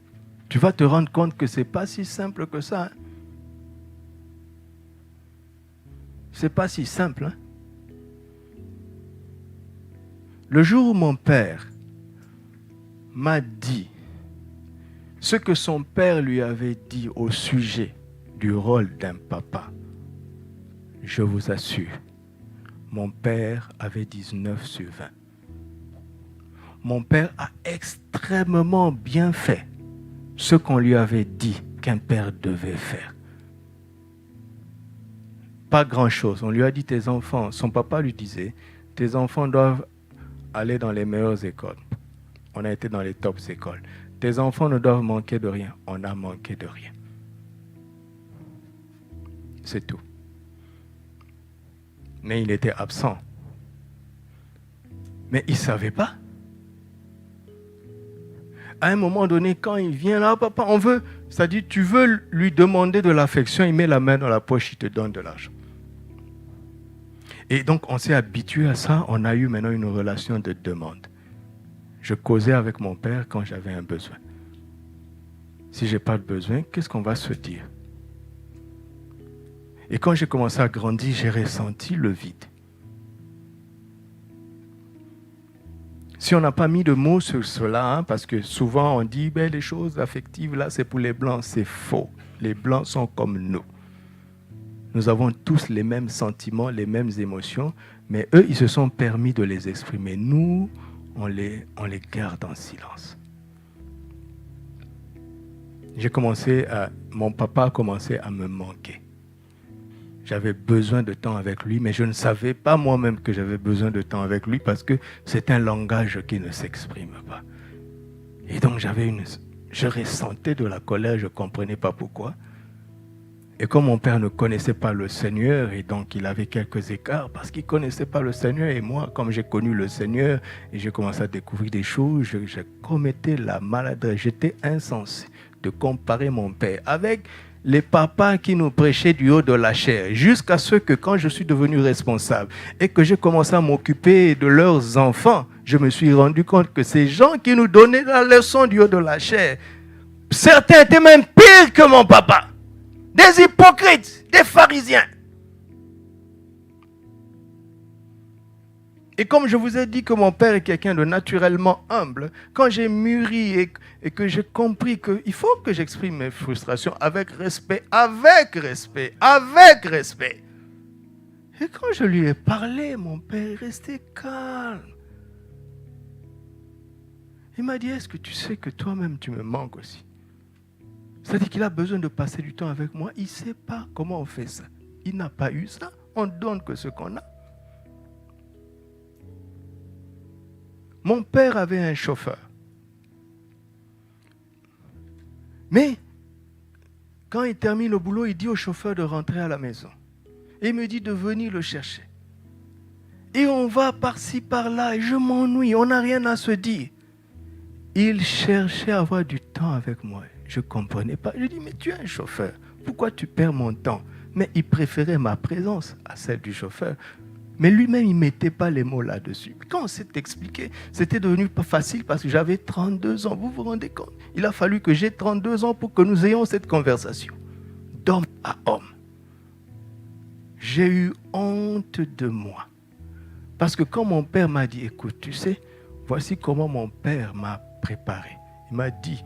Tu vas te rendre compte que ce n'est pas si simple que ça. Ce n'est pas si simple. Hein? Le jour où mon père m'a dit ce que son père lui avait dit au sujet du rôle d'un papa, je vous assure, mon père avait 19 sur 20. Mon père a extrêmement bien fait ce qu'on lui avait dit qu'un père devait faire. Pas grand-chose. On lui a dit, tes enfants, son papa lui disait, tes enfants doivent aller dans les meilleures écoles. On a été dans les tops écoles. Tes enfants ne doivent manquer de rien. On a manqué de rien. C'est tout. Mais il était absent. Mais il ne savait pas. À un moment donné, quand il vient là, papa, on veut, c'est-à-dire tu veux lui demander de l'affection, il met la main dans la poche, il te donne de l'argent. Et donc on s'est habitué à ça, on a eu maintenant une relation de demande. Je causais avec mon père quand j'avais un besoin. Si je n'ai pas de besoin, qu'est-ce qu'on va se dire? Et quand j'ai commencé à grandir, j'ai ressenti le vide. Si on n'a pas mis de mots sur cela, hein, parce que souvent on dit ben, les choses affectives, là, c'est pour les Blancs. C'est faux. Les Blancs sont comme nous. Nous avons tous les mêmes sentiments, les mêmes émotions, mais eux, ils se sont permis de les exprimer. Nous, on les garde en silence. Mon papa a commencé à me manquer. J'avais besoin de temps avec lui, mais je ne savais pas moi-même que j'avais besoin de temps avec lui parce que c'est un langage qui ne s'exprime pas. Et donc je ressentais de la colère, je ne comprenais pas pourquoi. Et comme mon père ne connaissait pas le Seigneur, et donc il avait quelques écarts, parce qu'il ne connaissait pas le Seigneur, et moi, comme j'ai connu le Seigneur, et j'ai commencé à découvrir des choses, je commettais la maladresse, j'étais insensé de comparer mon père avec les papas qui nous prêchaient du haut de la chair, jusqu'à ce que quand je suis devenu responsable, et que j'ai commencé à m'occuper de leurs enfants, je me suis rendu compte que ces gens qui nous donnaient la leçon du haut de la chair, certains étaient même pires que mon papa. Des hypocrites, des pharisiens. Et comme je vous ai dit que mon père est quelqu'un de naturellement humble, quand j'ai mûri et que j'ai compris qu'il faut que j'exprime mes frustrations avec respect, avec respect, avec respect. Et quand je lui ai parlé, mon père est resté calme. Il m'a dit, est-ce que tu sais que toi-même tu me manques aussi? C'est-à-dire qu'il a besoin de passer du temps avec moi. Il ne sait pas comment on fait ça. Il n'a pas eu ça. On donne que ce qu'on a. Mon père avait un chauffeur. Mais quand il termine le boulot, il dit au chauffeur de rentrer à la maison. Et il me dit de venir le chercher. Et on va par-ci, par-là. Et je m'ennuie. On n'a rien à se dire. Il cherchait à avoir du temps avec moi. Je ne comprenais pas. Je dis, mais tu es un chauffeur. Pourquoi tu perds mon temps? Mais il préférait ma présence à celle du chauffeur. Mais lui-même, il ne mettait pas les mots là-dessus. Quand on s'est expliqué, c'était devenu pas facile parce que j'avais 32 ans. Vous vous rendez compte? Il a fallu que j'ai 32 ans pour que nous ayons cette conversation. D'homme à homme. J'ai eu honte de moi. Parce que quand mon père m'a dit, écoute, tu sais, voici comment mon père m'a préparé. Il m'a dit,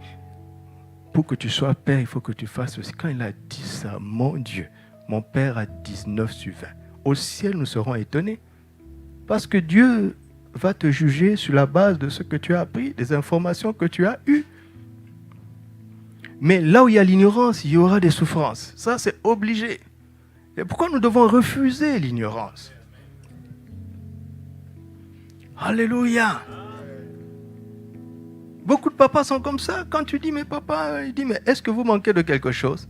pour que tu sois père, il faut que tu fasses aussi. Quand il a dit ça, mon Dieu, mon père a 19 sur 20. Au ciel, nous serons étonnés. Parce que Dieu va te juger sur la base de ce que tu as appris, des informations que tu as eues. Mais là où il y a l'ignorance, il y aura des souffrances. Ça, c'est obligé. Et pourquoi nous devons refuser l'ignorance? Alléluia. Beaucoup de papas sont comme ça. Quand tu dis, mais papa, il dit, mais est-ce que vous manquez de quelque chose?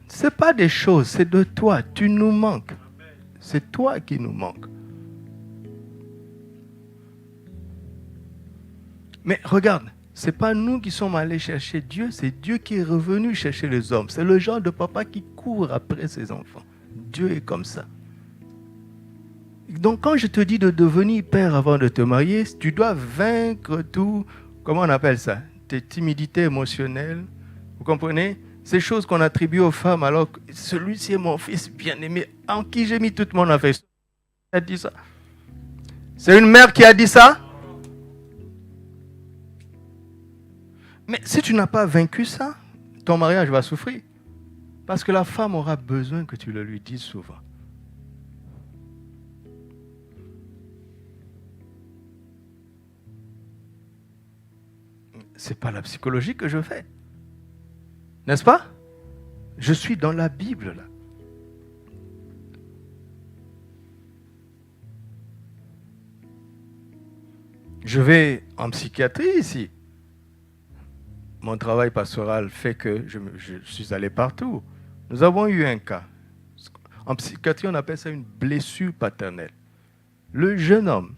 Ce n'est pas des choses, c'est de toi. Tu nous manques. C'est toi qui nous manques. Mais regarde, ce n'est pas nous qui sommes allés chercher Dieu, c'est Dieu qui est revenu chercher les hommes. C'est le genre de papa qui court après ses enfants. Dieu est comme ça. Donc quand je te dis de devenir père avant de te marier, tu dois vaincre tout, comment on appelle ça? Tes timidités émotionnelles. Vous comprenez? Ces choses qu'on attribue aux femmes, alors que celui-ci est mon fils bien-aimé, en qui j'ai mis toute mon affection. Qui a dit ça? C'est une mère qui a dit ça? Mais si tu n'as pas vaincu ça, ton mariage va souffrir. Parce que la femme aura besoin que tu le lui dises souvent. Ce n'est pas la psychologie que je fais. N'est-ce pas? Je suis dans la Bible là. Je vais en psychiatrie ici. Mon travail pastoral fait que je suis allé partout. Nous avons eu un cas. En psychiatrie, on appelle ça une blessure paternelle. Le jeune homme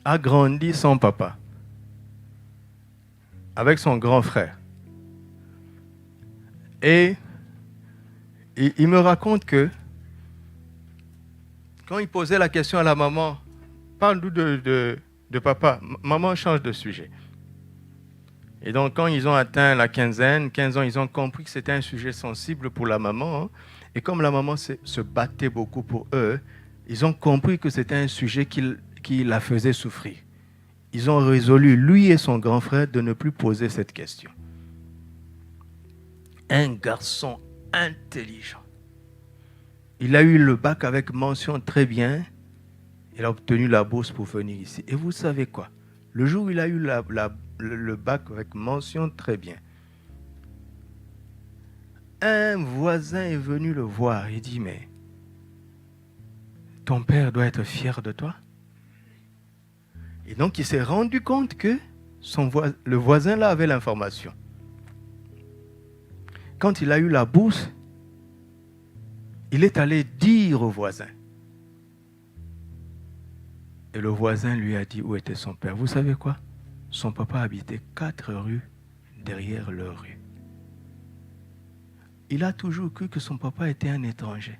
a grandi sans papa, avec son grand frère. Et il me raconte que quand il posait la question à la maman, parle-nous de papa, maman change de sujet. Et donc quand ils ont atteint la quinzaine, 15 ans, ils ont compris que c'était un sujet sensible pour la maman. Et comme la maman se battait beaucoup pour eux, ils ont compris que c'était un sujet qui la faisait souffrir. Ils ont résolu, lui et son grand frère, de ne plus poser cette question. Un garçon intelligent. Il a eu le bac avec mention très bien. Il a obtenu la bourse pour venir ici. Et vous savez quoi? Le jour où il a eu le bac avec mention très bien, un voisin est venu le voir. Il dit, mais ton père doit être fier de toi. Et donc il s'est rendu compte que le voisin là avait l'information. Quand il a eu la bourse, il est allé dire au voisin. Et le voisin lui a dit où était son père. Vous savez quoi? Son papa habitait 4 rues derrière leur rue. Il a toujours cru que son papa était un étranger.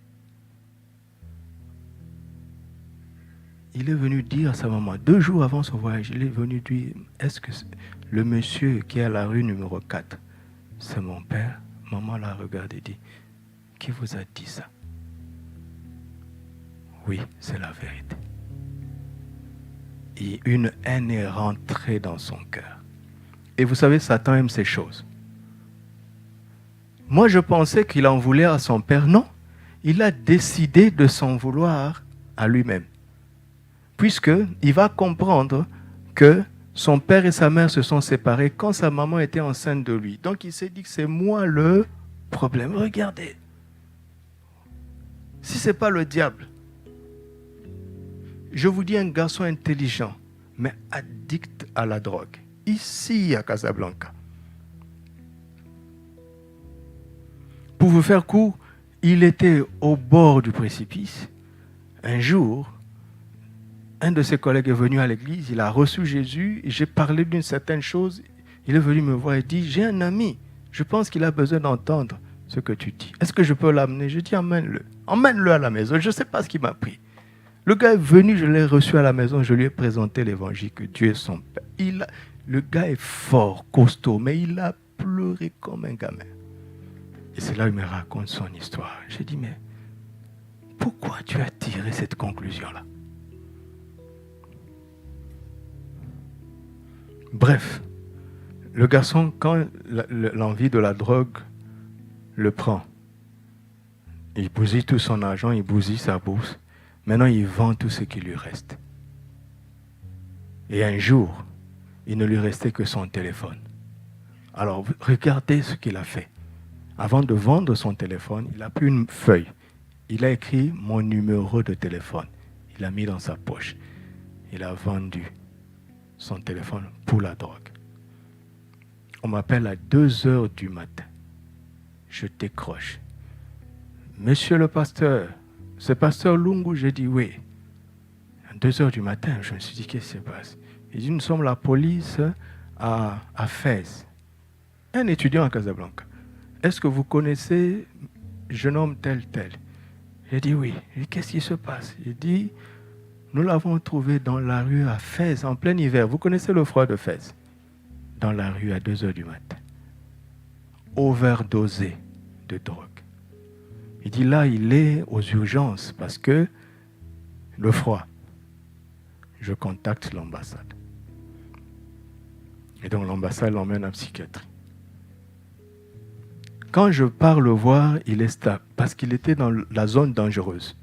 Il est venu dire à sa maman, 2 jours avant son voyage, il est venu dire, est-ce que le monsieur qui est à la rue numéro 4, c'est mon père? Maman l'a regardé et dit, qui vous a dit ça? Oui, c'est la vérité. Et une haine est rentrée dans son cœur. Et vous savez, Satan aime ces choses. Moi, je pensais qu'il en voulait à son père. Non, il a décidé de s'en vouloir à lui-même. Puisqu'il va comprendre que son père et sa mère se sont séparés quand sa maman était enceinte de lui. Donc il s'est dit que c'est moi le problème. Regardez, si ce n'est pas le diable, je vous dis un garçon intelligent, mais addict à la drogue, ici à Casablanca. Pour vous faire court, il était au bord du précipice. Un jour, un de ses collègues est venu à l'église, il a reçu Jésus, j'ai parlé d'une certaine chose, il est venu me voir et dit, j'ai un ami, je pense qu'il a besoin d'entendre ce que tu dis. Est-ce que je peux l'amener? Je dis, emmène-le. Emmène-le à la maison, je ne sais pas ce qu'il m'a pris. Le gars est venu, je l'ai reçu à la maison, je lui ai présenté l'évangile, que Dieu est son père. Le gars est fort, costaud, mais il a pleuré comme un gamin. Et c'est là où il me raconte son histoire. J'ai dit, mais pourquoi tu as tiré cette conclusion-là? Bref, le garçon, quand l'envie de la drogue le prend, il bousille tout son argent, il bousille sa bourse. Maintenant, il vend tout ce qui lui reste. Et un jour, il ne lui restait que son téléphone. Alors, regardez ce qu'il a fait. Avant de vendre son téléphone, il a pris une feuille. Il a écrit mon numéro de téléphone. Il l'a mis dans sa poche. Il a vendu son téléphone pour la drogue. On m'appelle à 2 heures du matin. Je décroche. Monsieur le pasteur, c'est pasteur Lungu? J'ai dit oui. À 2 heures du matin, je me suis dit, qu'est-ce qui se passe? Il dit, nous sommes la police à Fès. Un étudiant à Casablanca. Est-ce que vous connaissez jeune homme tel? J'ai dit oui. J'ai dit, qu'est-ce qui se passe? Il dit, nous l'avons trouvé dans la rue à Fès, en plein hiver. Vous connaissez le froid de Fès? Dans la rue à 2 heures du matin. Overdosé de drogue. Il dit là, il est aux urgences parce que le froid. Je contacte l'ambassade. Et donc l'ambassade l'emmène en psychiatrie. Quand je pars le voir, il est stable parce qu'il était dans la zone dangereuse.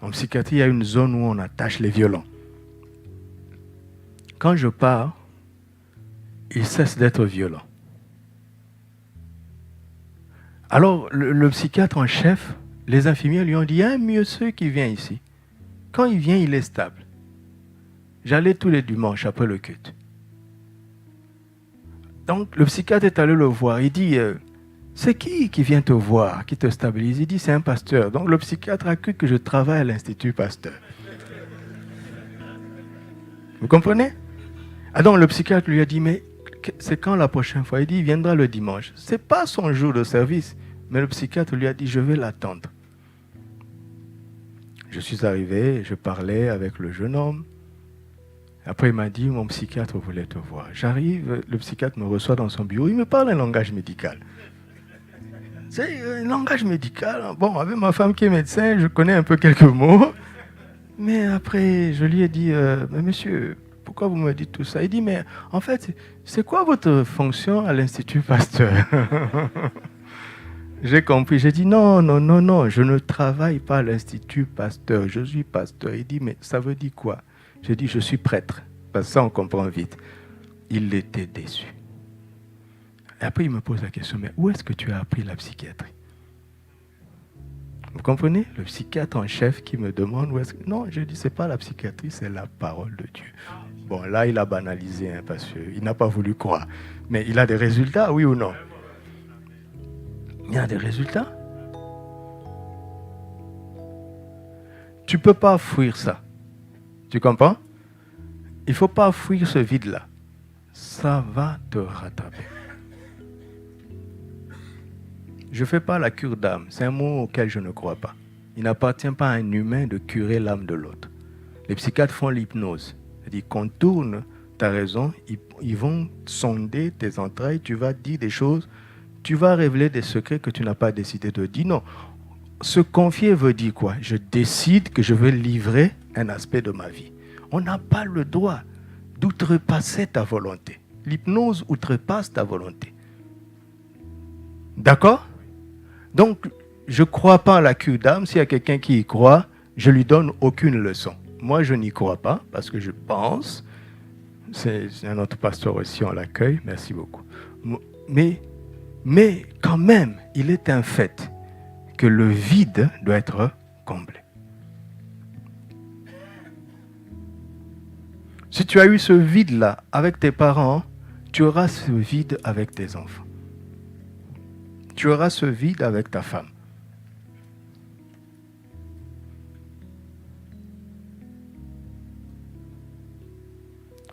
En psychiatrie, il y a une zone où on attache les violents. Quand je pars, il cesse d'être violent. Alors, le psychiatre en chef, les infirmiers lui ont dit, il y a un monsieur qui vient ici. Quand il vient, il est stable. J'allais tous les dimanches après le culte. Donc, le psychiatre est allé le voir. Il dit, c'est qui vient te voir, qui te stabilise? Il dit, c'est un pasteur. Donc, le psychiatre a cru que je travaille à l'Institut Pasteur. Vous comprenez? Ah donc, le psychiatre lui a dit, mais c'est quand la prochaine fois? Il dit, il viendra le dimanche. Ce n'est pas son jour de service. Mais le psychiatre lui a dit, je vais l'attendre. Je suis arrivé, je parlais avec le jeune homme. Après, il m'a dit, mon psychiatre voulait te voir. J'arrive, le psychiatre me reçoit dans son bureau. Il me parle un langage médical. C'est un langage médical. Bon, avec ma femme qui est médecin, je connais un peu quelques mots. Mais après, je lui ai dit, mais monsieur, pourquoi vous me dites tout ça? Il dit, mais en fait, c'est quoi votre fonction à l'Institut Pasteur? J'ai compris. J'ai dit, non, je ne travaille pas à l'Institut Pasteur. Je suis pasteur. Il dit, mais ça veut dire quoi? J'ai dit, je suis prêtre. Parce que ça, on comprend vite. Il était déçu. Et après, il me pose la question, mais où est-ce que tu as appris la psychiatrie? Vous comprenez? Le psychiatre en chef qui me demande où est-ce que... Non, je dis, c'est pas la psychiatrie, c'est la parole de Dieu. Bon, là, il a banalisé, hein, parce qu'il n'a pas voulu croire. Mais il a des résultats, oui ou non? Il y a des résultats. Tu ne peux pas fuir ça. Tu comprends? Il ne faut pas fuir ce vide-là. Ça va te rattraper. Je ne fais pas la cure d'âme. C'est un mot auquel je ne crois pas. Il n'appartient pas à un humain de curer l'âme de l'autre. Les psychiatres font l'hypnose. Ils contournent ta raison. Ils vont sonder tes entrailles. Tu vas dire des choses. Tu vas révéler des secrets que tu n'as pas décidé de dire. Non. Se confier veut dire quoi? Je décide que je veux livrer un aspect de ma vie. On n'a pas le droit d'outrepasser ta volonté. L'hypnose outrepasse ta volonté. D'accord? Donc, je ne crois pas à la cure d'âme. S'il y a quelqu'un qui y croit, je ne lui donne aucune leçon. Moi, je n'y crois pas parce que je pense, c'est un autre pasteur aussi, on l'accueille, merci beaucoup. Mais quand même, il est un fait que le vide doit être comblé. Si tu as eu ce vide-là avec tes parents, tu auras ce vide avec tes enfants. Tu auras ce vide avec ta femme.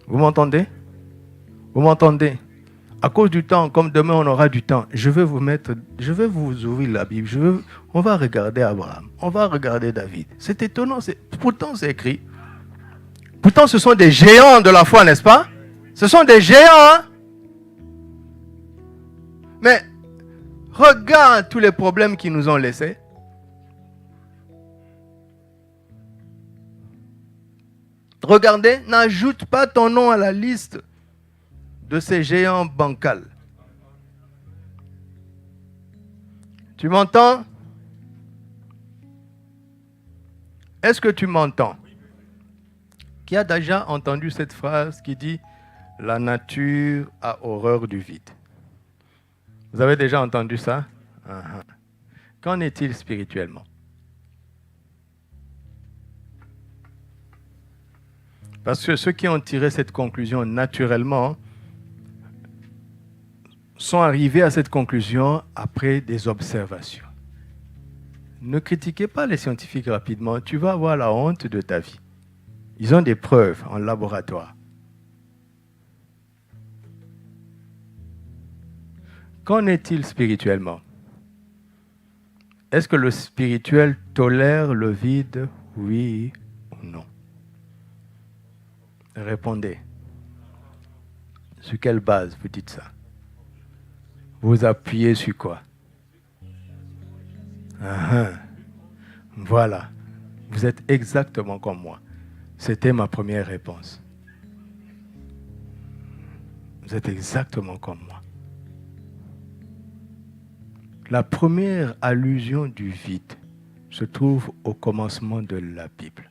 Vous m'entendez? Vous m'entendez? À cause du temps, comme demain on aura du temps, je vais vous ouvrir la Bible. On va regarder Abraham, on va regarder David. C'est étonnant, pourtant c'est écrit. Pourtant ce sont des géants de la foi, n'est-ce pas? Ce sont des géants, hein? Mais regarde tous les problèmes qu'ils nous ont laissés. Regardez, n'ajoute pas ton nom à la liste de ces géants bancals. Tu m'entends? Est-ce que tu m'entends? Qui a déjà entendu cette phrase qui dit « La nature a horreur du vide ». Vous avez déjà entendu ça? Qu'en est-il spirituellement? Parce que ceux qui ont tiré cette conclusion naturellement sont arrivés à cette conclusion après des observations. Ne critiquez pas les scientifiques rapidement, tu vas avoir la honte de ta vie. Ils ont des preuves en laboratoire. Qu'en est-il spirituellement? Est-ce que le spirituel tolère le vide, oui ou non? Répondez. Sur quelle base vous dites ça? Vous appuyez sur quoi? Voilà. Vous êtes exactement comme moi. C'était ma première réponse. Vous êtes exactement comme moi. La première allusion du vide se trouve au commencement de la Bible.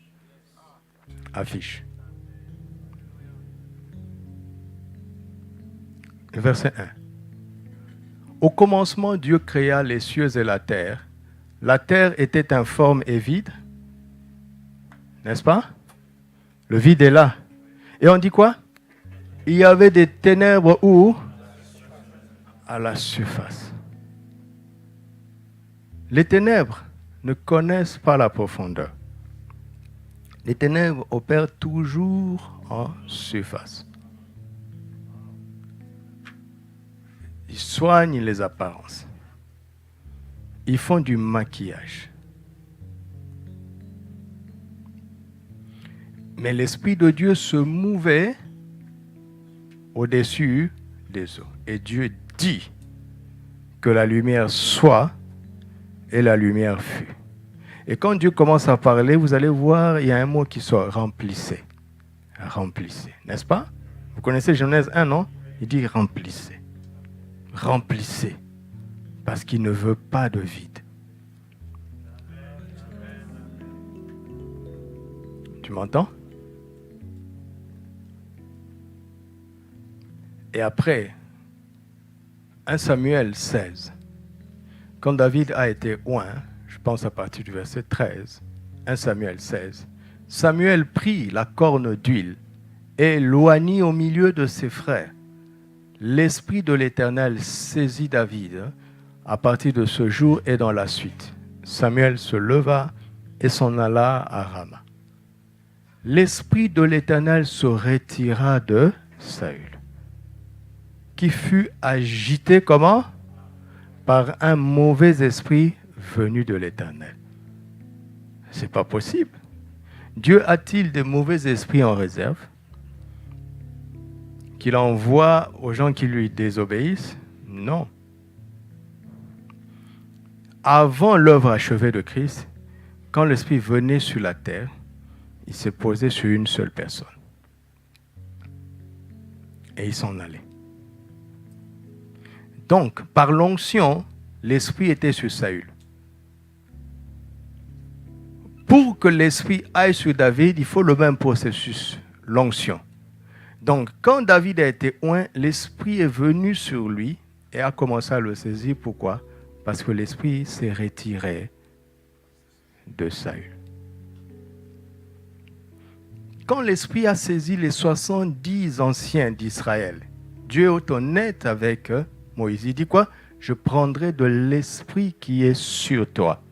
Affiche. Verset 1. Au commencement, Dieu créa les cieux et la terre. La terre était informe et vide. N'est-ce pas? Le vide est là. Et on dit quoi? Il y avait des ténèbres où? À la surface. Les ténèbres ne connaissent pas la profondeur. Les ténèbres opèrent toujours en surface. Ils soignent les apparences. Ils font du maquillage. Mais l'Esprit de Dieu se mouvait au-dessus des eaux. Et Dieu dit que la lumière soit, et la lumière fut. Et quand Dieu commence à parler, vous allez voir, il y a un mot qui sort, remplissez. Remplissez, n'est-ce pas? Vous connaissez Genèse 1, non? Il dit remplissez. Remplissez. Parce qu'il ne veut pas de vide. Tu m'entends? Et après, 1 Samuel 16, quand David a été oint, je pense à partir du verset 13, 1 Samuel 16, Samuel prit la corne d'huile éloigné au milieu de ses frères. L'Esprit de l'Éternel saisit David à partir de ce jour et dans la suite. Samuel se leva et s'en alla à Rama. L'Esprit de l'Éternel se retira de Saül, qui fut agité comment? Par un mauvais esprit venu de l'Éternel. C'est pas possible. Dieu a-t-il des mauvais esprits en réserve qu'il envoie aux gens qui lui désobéissent? Non. Avant l'œuvre achevée de Christ, quand l'Esprit venait sur la terre, il s'est posé sur une seule personne. Et il s'en allait. Donc, par l'onction, l'Esprit était sur Saül. Pour que l'Esprit aille sur David, il faut le même processus, l'onction. Donc, quand David a été oint, l'Esprit est venu sur lui et a commencé à le saisir. Pourquoi? Parce que l'Esprit s'est retiré de Saül. Quand l'Esprit a saisi les 70 anciens d'Israël, Dieu est honnête avec Moïse. Il dit quoi? Je prendrai de l'Esprit qui est sur toi.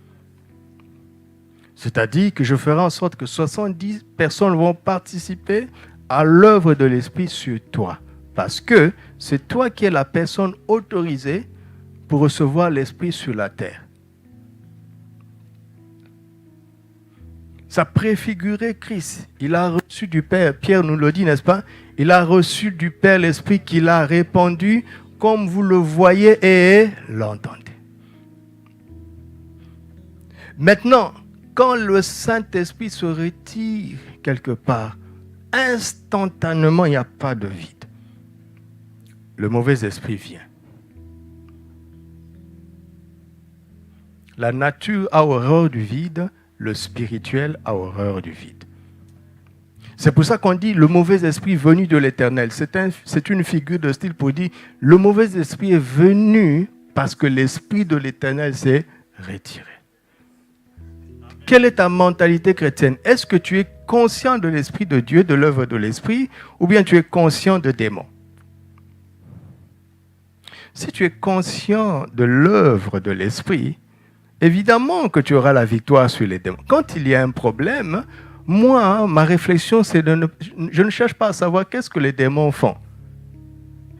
C'est-à-dire que je ferai en sorte que 70 personnes vont participer à l'œuvre de l'Esprit sur toi. Parce que c'est toi qui es la personne autorisée pour recevoir l'Esprit sur la terre. Ça préfigurait Christ. Il a reçu du Père, Pierre nous le dit, n'est-ce pas? Il a reçu du Père l'Esprit qu'il a répandu comme vous le voyez et l'entendez. Maintenant, quand le Saint-Esprit se retire quelque part, instantanément, il n'y a pas de vide. Le mauvais esprit vient. La nature a horreur du vide, le spirituel a horreur du vide. C'est pour ça qu'on dit le mauvais esprit venu de l'Éternel. C'est une figure de style pour dire le mauvais esprit est venu parce que l'Esprit de l'Éternel s'est retiré. Quelle est ta mentalité chrétienne? Est-ce que tu es conscient de l'Esprit de Dieu, de l'œuvre de l'Esprit, ou bien tu es conscient de démons? Si tu es conscient de l'œuvre de l'Esprit, évidemment que tu auras la victoire sur les démons. Quand il y a un problème, moi, ma réflexion, c'est je ne cherche pas à savoir qu'est-ce que les démons font.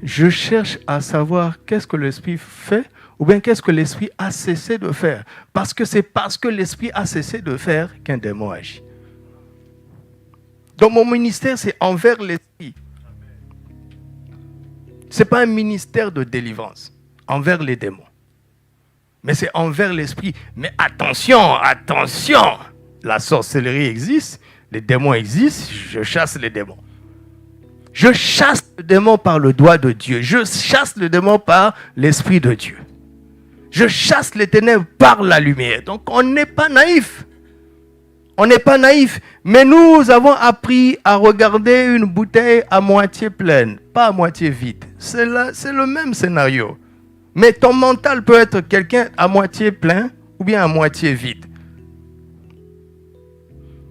Je cherche à savoir qu'est-ce que l'Esprit fait ou bien qu'est-ce que l'Esprit a cessé de faire. Parce que c'est parce que l'Esprit a cessé de faire qu'un démon agit. Donc mon ministère, c'est envers l'Esprit. Ce n'est pas un ministère de délivrance envers les démons. Mais c'est envers l'Esprit. Mais attention, attention! La sorcellerie existe, les démons existent, je chasse les démons. Je chasse le démon par le doigt de Dieu. Je chasse le démon par l'Esprit de Dieu. Je chasse les ténèbres par la lumière. Donc on n'est pas naïf. On n'est pas naïf. Mais nous avons appris à regarder une bouteille à moitié pleine, pas à moitié vide. C'est le même scénario. Mais ton mental peut être quelqu'un à moitié plein ou bien à moitié vide.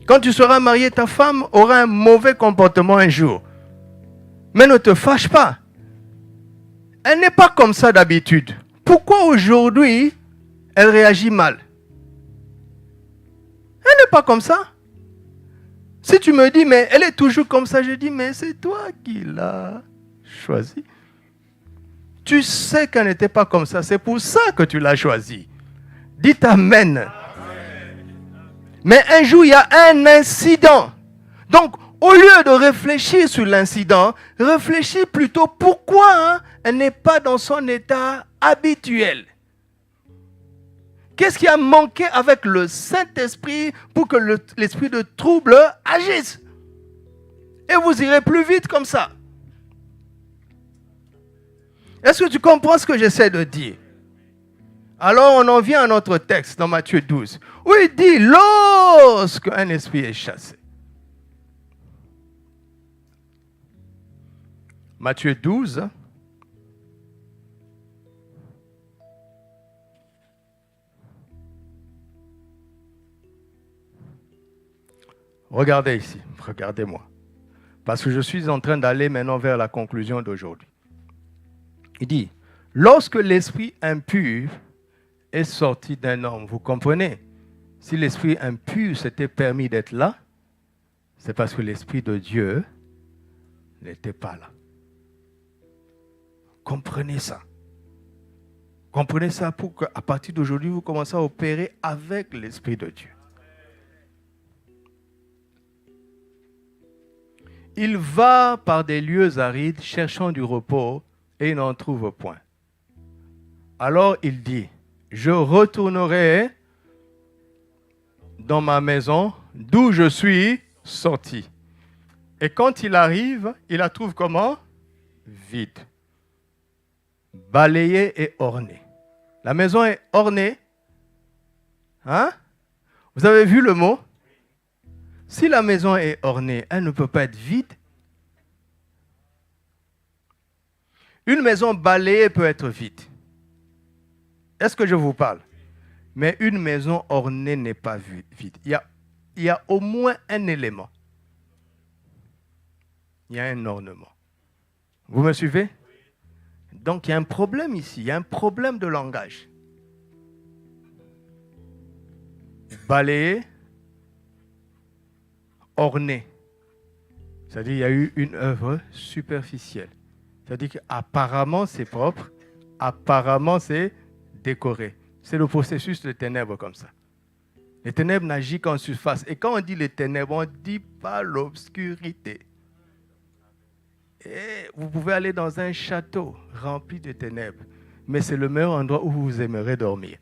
Quand tu seras marié, ta femme aura un mauvais comportement un jour. Mais ne te fâche pas. Elle n'est pas comme ça d'habitude. Pourquoi aujourd'hui, elle réagit mal? Elle n'est pas comme ça. Si tu me dis, mais elle est toujours comme ça, je dis, mais c'est toi qui l'as choisie. Tu sais qu'elle n'était pas comme ça, c'est pour ça que tu l'as choisie. Dites Amen. Mais un jour, il y a un incident. Donc, au lieu de réfléchir sur l'incident, réfléchis plutôt pourquoi elle n'est pas dans son état habituel. Qu'est-ce qui a manqué avec le Saint-Esprit pour que l'esprit de trouble agisse? Et vous irez plus vite comme ça. Est-ce que tu comprends ce que j'essaie de dire? Alors on en vient à notre texte dans Matthieu 12, où il dit, lorsque un esprit est chassé. Matthieu 12, regardez ici, regardez-moi. Parce que je suis en train d'aller maintenant vers la conclusion d'aujourd'hui. Il dit, lorsque l'esprit impur est sorti d'un homme, vous comprenez? Si l'esprit impur s'était permis d'être là, c'est parce que l'esprit de Dieu n'était pas là. Comprenez ça. Comprenez ça pour qu'à partir d'aujourd'hui, vous commencez à opérer avec l'esprit de Dieu. Il va par des lieux arides cherchant du repos et il n'en trouve point. Alors il dit, je retournerai dans ma maison d'où je suis sorti. Et quand il arrive, il la trouve comment? Vide. Balayée et ornée. La maison est ornée. Hein? Vous avez vu le mot? Si la maison est ornée, elle ne peut pas être vide. Une maison balayée peut être vide. Est-ce que je vous parle? Mais une maison ornée n'est pas vide. Il y a au moins un élément. Il y a un ornement. Vous me suivez? Donc il y a un problème ici. Il y a un problème de langage. Balayé, orné. C'est-à-dire qu'il y a eu une œuvre superficielle. C'est-à-dire qu'apparemment c'est propre, apparemment c'est décoré. C'est le processus de ténèbres comme ça. Les ténèbres n'agissent qu'en surface. Et quand on dit les ténèbres, on ne dit pas l'obscurité. Et vous pouvez aller dans un château rempli de ténèbres, mais c'est le meilleur endroit où vous aimerez dormir.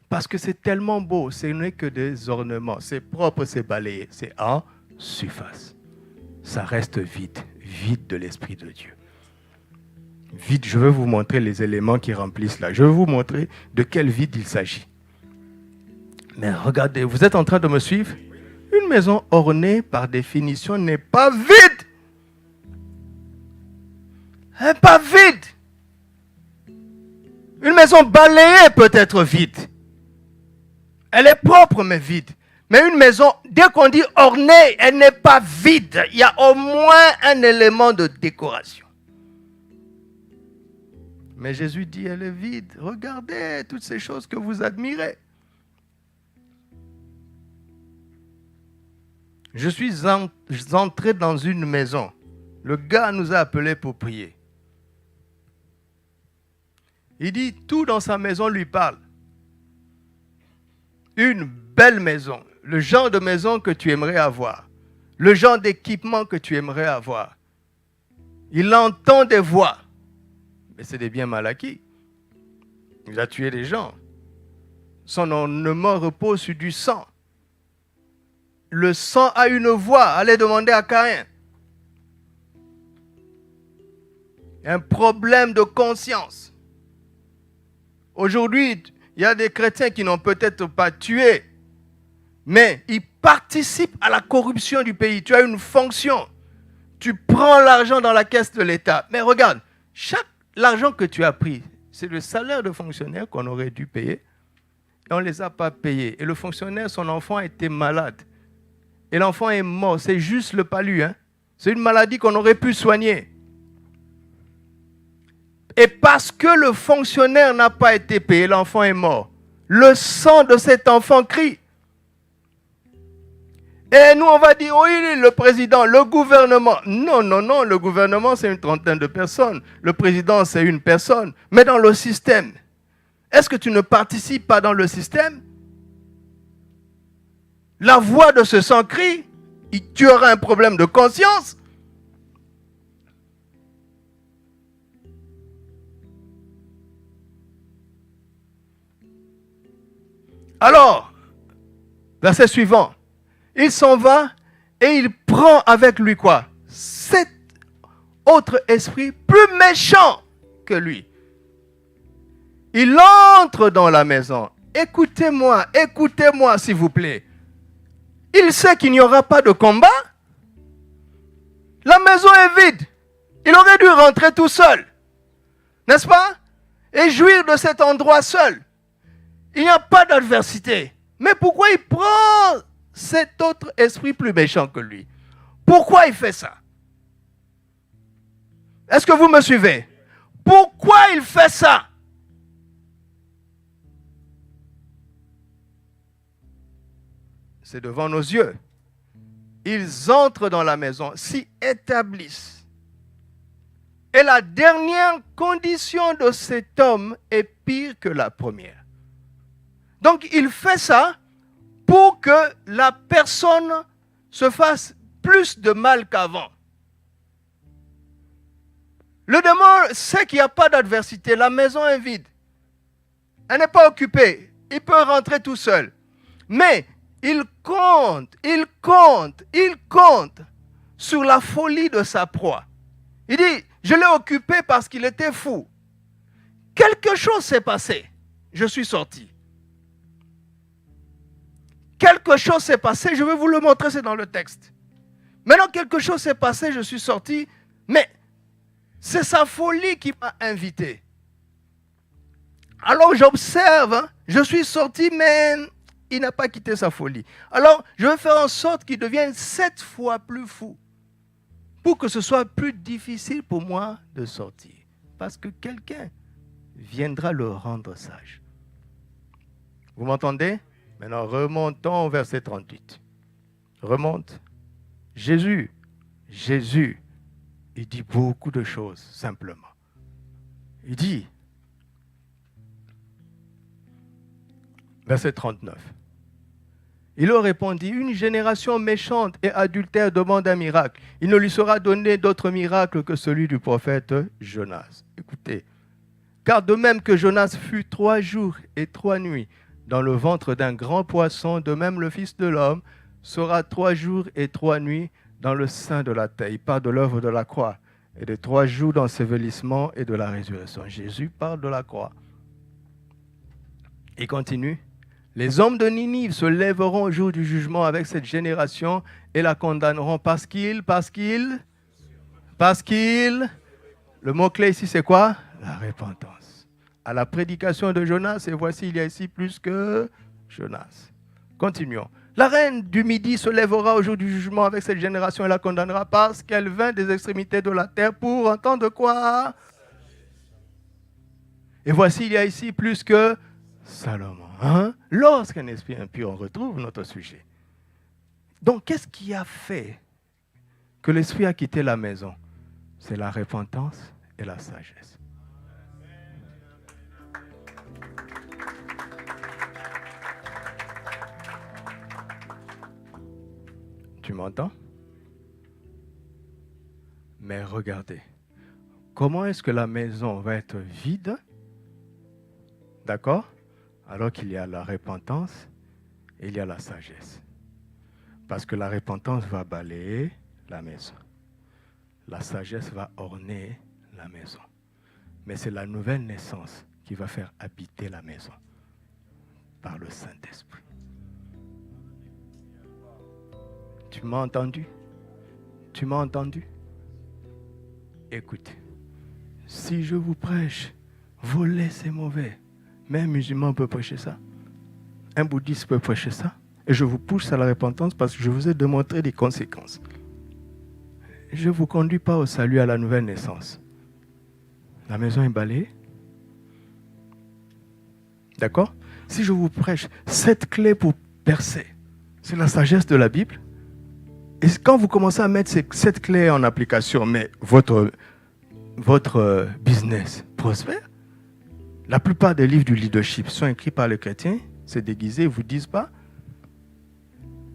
Parce que c'est tellement beau, ce n'est que des ornements. C'est propre, c'est balayé, c'est en surface. Ça reste vide, vide de l'Esprit de Dieu. Vide, je vais vous montrer les éléments qui remplissent là. Je vais vous montrer de quel vide il s'agit. Mais regardez, vous êtes en train de me suivre? Une maison ornée, par définition, n'est pas vide. Elle n'est pas vide. Une maison balayée peut être vide. Elle est propre mais vide. Mais une maison, dès qu'on dit ornée, elle n'est pas vide. Il y a au moins un élément de décoration. Mais Jésus dit, elle est vide. Regardez toutes ces choses que vous admirez. Je suis entré dans une maison. Le gars nous a appelés pour prier. Il dit, tout dans sa maison lui parle. Une belle maison, le genre de maison que tu aimerais avoir, le genre d'équipement que tu aimerais avoir. Il entend des voix, mais c'est des biens mal acquis. Il a tué des gens. Son ornement repose sur du sang. Le sang a une voix, allez demander à Caïn. Un problème de conscience. Aujourd'hui, il y a des chrétiens qui n'ont peut-être pas tué, mais ils participent à la corruption du pays. Tu as une fonction. Tu prends l'argent dans la caisse de l'État. Mais regarde, l'argent que tu as pris, c'est le salaire de fonctionnaire qu'on aurait dû payer. Et on ne les a pas payés. Et le fonctionnaire, son enfant était malade. Et l'enfant est mort. C'est juste le palu. Hein? C'est une maladie qu'on aurait pu soigner. Et parce que le fonctionnaire n'a pas été payé, l'enfant est mort. Le sang de cet enfant crie. Et nous, on va dire, oui, le président, le gouvernement. Non, le gouvernement, c'est une trentaine de personnes. Le président, c'est une personne. Mais dans le système, est-ce que tu ne participes pas dans le système? La voix de ce sang crie. Tu auras un problème de conscience. Alors, verset suivant, il s'en va et il prend avec lui quoi? Cet autre esprit plus méchant que lui. Il entre dans la maison. Écoutez-moi s'il vous plaît. Il sait qu'il n'y aura pas de combat. La maison est vide. Il aurait dû rentrer tout seul. N'est-ce pas? Et jouir de cet endroit seul. Il n'y a pas d'adversité. Mais pourquoi il prend cet autre esprit plus méchant que lui? Pourquoi il fait ça? Est-ce que vous me suivez? Pourquoi il fait ça? C'est devant nos yeux. Ils entrent dans la maison, s'y établissent. Et la dernière condition de cet homme est pire que la première. Donc il fait ça pour que la personne se fasse plus de mal qu'avant. Le démon sait qu'il n'y a pas d'adversité, la maison est vide. Elle n'est pas occupée, il peut rentrer tout seul. Mais il compte sur la folie de sa proie. Il dit, je l'ai occupé parce qu'il était fou. Quelque chose s'est passé, je suis sorti. Quelque chose s'est passé, je vais vous le montrer, c'est dans le texte. Maintenant, quelque chose s'est passé, je suis sorti, mais c'est sa folie qui m'a invité. Alors j'observe, je suis sorti, mais il n'a pas quitté sa folie. Alors, je vais faire en sorte qu'il devienne 7 fois plus fou, pour que ce soit plus difficile pour moi de sortir. Parce que quelqu'un viendra le rendre sage. Vous m'entendez? Maintenant, remontons au verset 38. Remonte. Jésus, il dit beaucoup de choses, simplement. Il dit, verset 39. Il leur répondit, une génération méchante et adultère demande un miracle. Il ne lui sera donné d'autre miracle que celui du prophète Jonas. Écoutez, car de même que Jonas fut 3 jours et 3 nuits dans le ventre d'un grand poisson, de même le Fils de l'homme sera 3 jours et 3 nuits dans le sein de la terre. Il parle de l'œuvre de la croix et de 3 jours d'ensevelissement et de la résurrection. Jésus parle de la croix. Il continue. Les hommes de Ninive se lèveront au jour du jugement avec cette génération et la condamneront parce qu'ils, le mot-clé ici c'est quoi? La repentance. À la prédication de Jonas, et voici il y a ici plus que Jonas. Continuons. La reine du Midi se lèvera au jour du jugement avec cette génération et la condamnera parce qu'elle vint des extrémités de la terre pour entendre quoi? Et voici il y a ici plus que Salomon. Hein? Lorsqu'un esprit impur, on retrouve notre sujet. Donc, qu'est-ce qui a fait que l'esprit a quitté la maison? C'est la repentance et la sagesse. Tu m'entends? Mais regardez, comment est-ce que la maison va être vide? D'accord? Alors qu'il y a la repentance et il y a la sagesse. Parce que la repentance va balayer la maison. La sagesse va orner la maison. Mais c'est la nouvelle naissance qui va faire habiter la maison par le Saint-Esprit. Tu m'as entendu? Tu m'as entendu? Écoute, si je vous prêche, voler c'est mauvais. Mais un musulman peut prêcher ça. Un bouddhiste peut prêcher ça. Et je vous pousse à la repentance parce que je vous ai démontré les conséquences. Je ne vous conduis pas au salut, à la nouvelle naissance. La maison est balayée. D'accord? Si je vous prêche 7 clés pour percer, c'est la sagesse de la Bible. Et quand vous commencez à mettre ces 7 clés en application, mais votre business prospère. La plupart des livres du leadership sont écrits par les chrétiens, c'est déguisé, ils ne vous disent pas.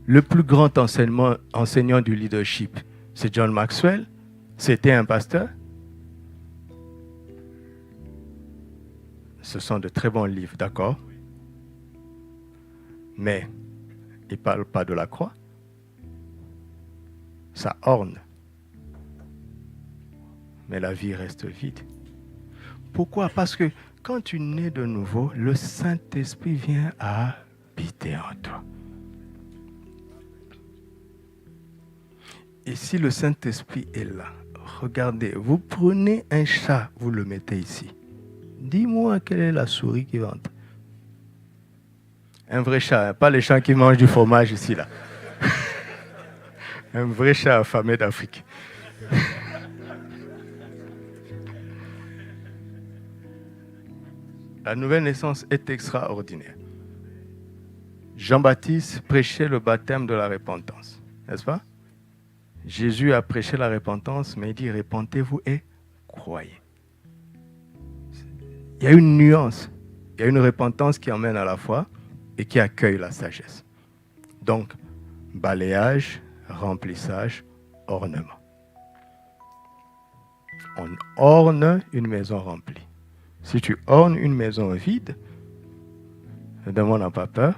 Le plus grand enseignant du leadership, c'est John Maxwell. C'était un pasteur. Ce sont de très bons livres, d'accord? Mais il ne parle pas de la croix. Ça orne. Mais la vie reste vide. Pourquoi? Parce que quand tu nais de nouveau, le Saint-Esprit vient habiter en toi. Et si le Saint-Esprit est là, regardez, vous prenez un chat, vous le mettez ici. Dis-moi quelle est la souris qui rentre. Un vrai chat, hein, pas les chats qui mangent du fromage ici, là. Un vrai chat affamé d'Afrique. La nouvelle naissance est extraordinaire. Jean-Baptiste prêchait le baptême de la repentance, n'est-ce pas? Jésus a prêché la repentance, mais il dit repentez-vous et croyez. Il y a une nuance. Il y a une repentance qui emmène à la foi et qui accueille la sagesse. Donc, balayage, remplissage, ornement. On orne une maison remplie. Si tu ornes une maison vide, le démon n'a pas peur,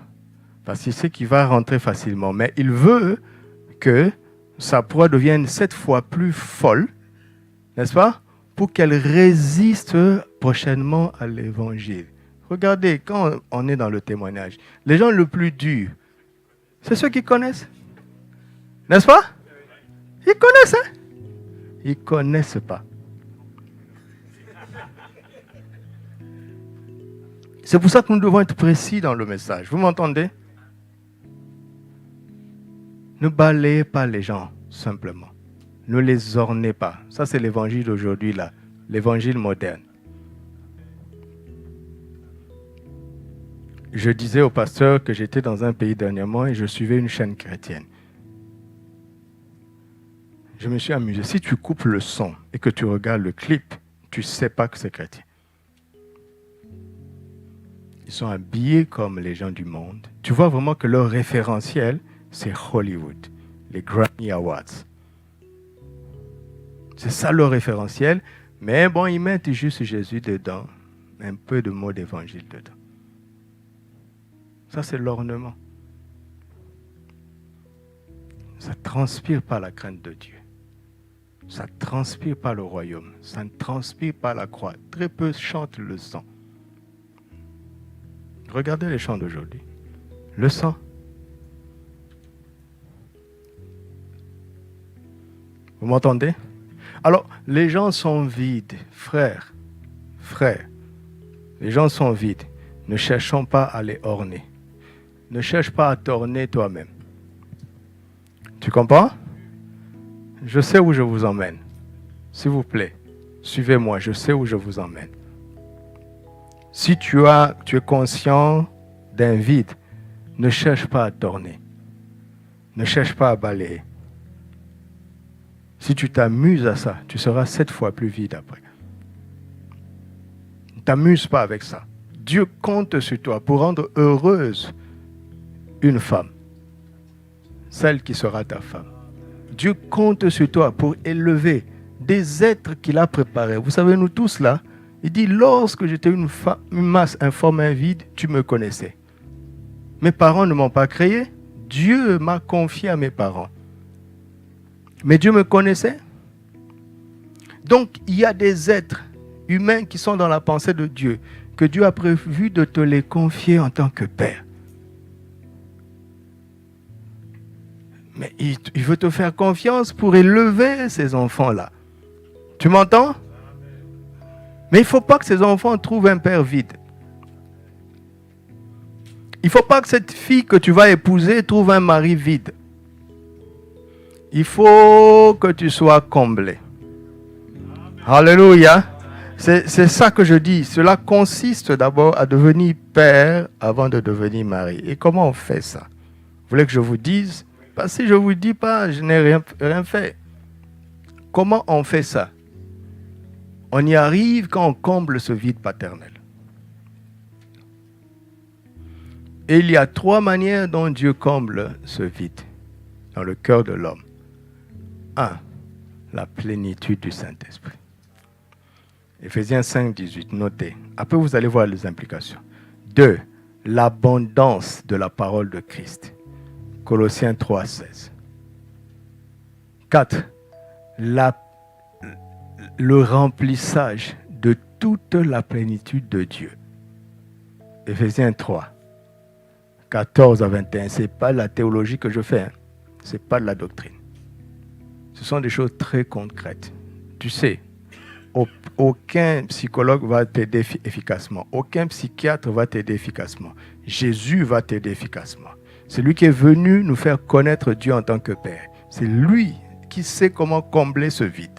parce qu'il sait qu'il va rentrer facilement. Mais il veut que sa proie devienne 7 fois plus folle, n'est-ce pas? Pour qu'elle résiste prochainement à l'évangile. Regardez, quand on est dans le témoignage, les gens le plus durs, c'est ceux qui connaissent. N'est-ce pas? Ils connaissent, hein? Ils ne connaissent pas. C'est pour ça que nous devons être précis dans le message. Vous m'entendez? Ne balayez pas les gens, simplement. Ne les ornez pas. Ça, c'est l'évangile d'aujourd'hui, là. L'évangile moderne. Je disais au pasteur que j'étais dans un pays dernièrement et je suivais une chaîne chrétienne. Je me suis amusé. Si tu coupes le son et que tu regardes le clip, tu ne sais pas que c'est chrétien. Ils sont habillés comme les gens du monde. Tu vois vraiment que leur référentiel, c'est Hollywood, les Grammy Awards. C'est ça leur référentiel. Mais bon, ils mettent juste Jésus dedans, un peu de mots d'évangile dedans. Ça, c'est l'ornement. Ça ne transpire pas la crainte de Dieu. Ça ne transpire pas le royaume. Ça ne transpire pas la croix. Très peu chantent le sang. Regardez les chants d'aujourd'hui. Le sang. Vous m'entendez? Alors, les gens sont vides, frères. Les gens sont vides. Ne cherchons pas à les orner. Ne cherche pas à t'orner toi-même. Tu comprends? Je sais où je vous emmène. S'il vous plaît, suivez-moi, je sais où je vous emmène. Si tu es conscient d'un vide, ne cherche pas à t'orner. Ne cherche pas à balayer. Si tu t'amuses à ça, tu seras 7 fois plus vide après. Ne t'amuse pas avec ça. Dieu compte sur toi pour rendre heureuse une femme, celle qui sera ta femme. Dieu compte sur toi pour élever des êtres qu'il a préparés. Vous savez, nous tous là, il dit, lorsque j'étais une masse informe et vide, tu me connaissais. Mes parents ne m'ont pas créé. Dieu m'a confié à mes parents. Mais Dieu me connaissait. Donc, il y a des êtres humains qui sont dans la pensée de Dieu, que Dieu a prévu de te les confier en tant que Père. Mais il veut te faire confiance pour élever ces enfants-là. Tu m'entends? Mais il ne faut pas que ces enfants trouvent un père vide. Il ne faut pas que cette fille que tu vas épouser trouve un mari vide. Il faut que tu sois comblé. Alléluia. C'est ça que je dis. Cela consiste d'abord à devenir père avant de devenir mari. Et comment on fait ça? Vous voulez que je vous dise? Parce que si je ne vous dis pas, je n'ai rien fait. Comment on fait ça? On y arrive quand on comble ce vide paternel. Et il y a 3 manières dont Dieu comble ce vide dans le cœur de l'homme. 1. La plénitude du Saint-Esprit. Éphésiens 5, 18, notez. Après, vous allez voir les implications. 2. L'abondance de la parole de Christ. Colossiens 3, 16. 4. Le remplissage de toute la plénitude de Dieu. Éphésiens 3, 14 à 21. Ce n'est pas la théologie que je fais. Ce n'est pas de la doctrine. Ce sont des choses très concrètes. Tu sais, aucun psychologue va t'aider efficacement. Aucun psychiatre va t'aider efficacement. Jésus va t'aider efficacement. C'est lui qui est venu nous faire connaître Dieu en tant que Père. C'est lui qui sait comment combler ce vide.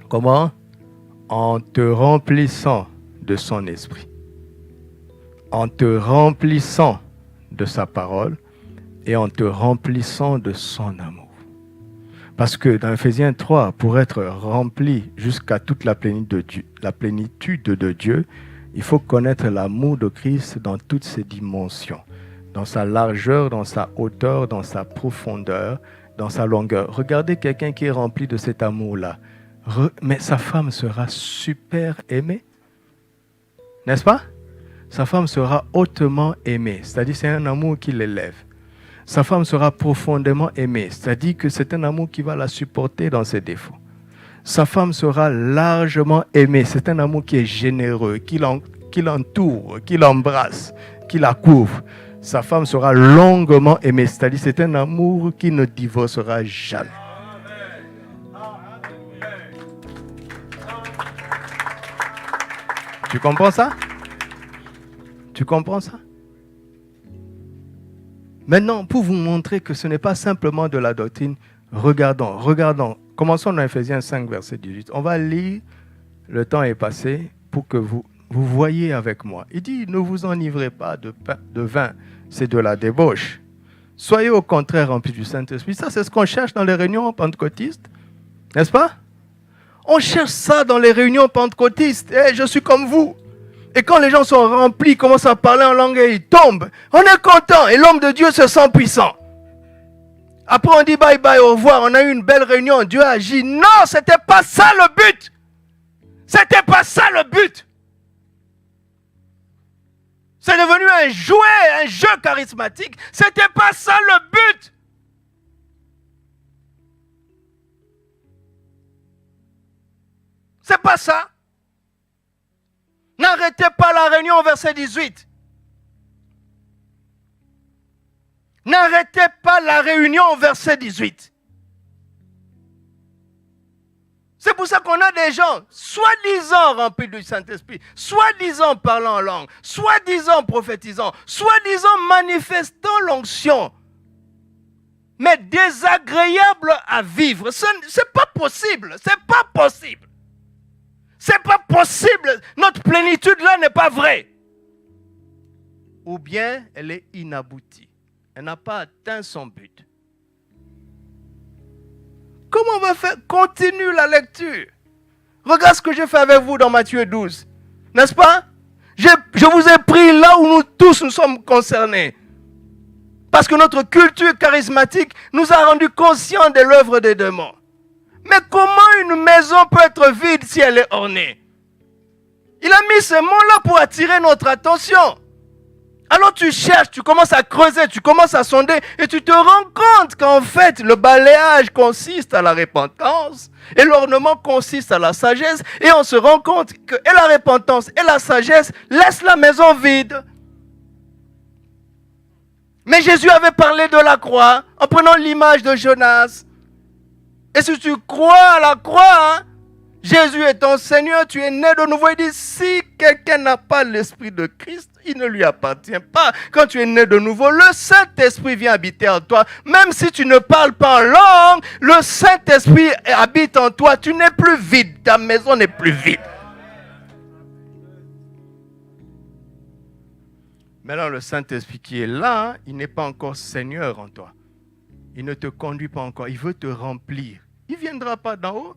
Comment? En te remplissant de son esprit. en te remplissant de sa parole et en te remplissant de son amour. Parce que dans Ephésiens 3, pour être rempli jusqu'à toute la plénitude de Dieu, il faut connaître l'amour de Christ dans toutes ses dimensions, dans sa largeur, dans sa hauteur, dans sa profondeur, dans sa longueur. Regardez quelqu'un qui est rempli de cet amour-là. Mais sa femme sera super aimée, n'est-ce pas? Sa femme sera hautement aimée, c'est-à-dire c'est un amour qui l'élève. Sa femme sera profondément aimée, c'est-à-dire que c'est un amour qui va la supporter dans ses défauts. Sa femme sera largement aimée, c'est un amour qui est généreux, qui l'entoure, qui l'embrasse, qui la couvre. Sa femme sera longuement aimée, c'est-à-dire c'est un amour qui ne divorcera jamais. Tu comprends ça? Tu comprends ça? Maintenant, pour vous montrer que ce n'est pas simplement de la doctrine, regardons. Commençons dans Ephésiens 5, verset 18. On va lire, le temps est passé, pour que vous voyez avec moi. Il dit, ne vous enivrez pas de vin, c'est de la débauche. Soyez au contraire remplis du Saint-Esprit. Ça, c'est ce qu'on cherche dans les réunions pentecôtistes, n'est-ce pas? On cherche ça dans les réunions pentecôtistes. Je suis comme vous. Et quand les gens sont remplis, commencent à parler en langue et ils tombent, on est content et l'homme de Dieu se sent puissant. Après on dit bye bye, au revoir, on a eu une belle réunion, Dieu a agi. Non, c'était pas ça le but. C'était pas ça le but. C'est devenu un jeu charismatique. C'était pas ça le but. C'est pas ça. N'arrêtez pas la réunion au verset 18. N'arrêtez pas la réunion au verset 18. C'est pour ça qu'on a des gens, soi-disant remplis du Saint-Esprit, soi-disant parlant en langue, soi-disant prophétisant, soi-disant manifestant l'onction, mais désagréable à vivre. C'est pas possible, c'est pas possible. C'est pas possible. Notre plénitude là n'est pas vraie. Ou bien elle est inaboutie. Elle n'a pas atteint son but. Comment on va faire? Continue la lecture. Regarde ce que j'ai fait avec vous dans Matthieu 12. N'est-ce pas? Je vous ai pris là où nous tous nous sommes concernés. Parce que notre culture charismatique nous a rendus conscients de l'œuvre des démons. Mais comment une maison peut être vide si elle est ornée? Il a mis ces mots-là pour attirer notre attention. Alors tu cherches, tu commences à creuser, tu commences à sonder et tu te rends compte qu'en fait, le balayage consiste à la repentance et l'ornement consiste à la sagesse. Et on se rend compte que et la repentance et la sagesse laissent la maison vide. Mais Jésus avait parlé de la croix en prenant l'image de Jonas. Et si tu crois à la croix, Jésus est ton Seigneur, tu es né de nouveau. Il dit, si quelqu'un n'a pas l'Esprit de Christ, il ne lui appartient pas. Quand tu es né de nouveau, le Saint-Esprit vient habiter en toi. Même si tu ne parles pas en langue, le Saint-Esprit habite en toi. Tu n'es plus vide, ta maison n'est plus vide. Maintenant, le Saint-Esprit qui est là, il n'est pas encore Seigneur en toi. Il ne te conduit pas encore, il veut te remplir. Il ne viendra pas d'en haut.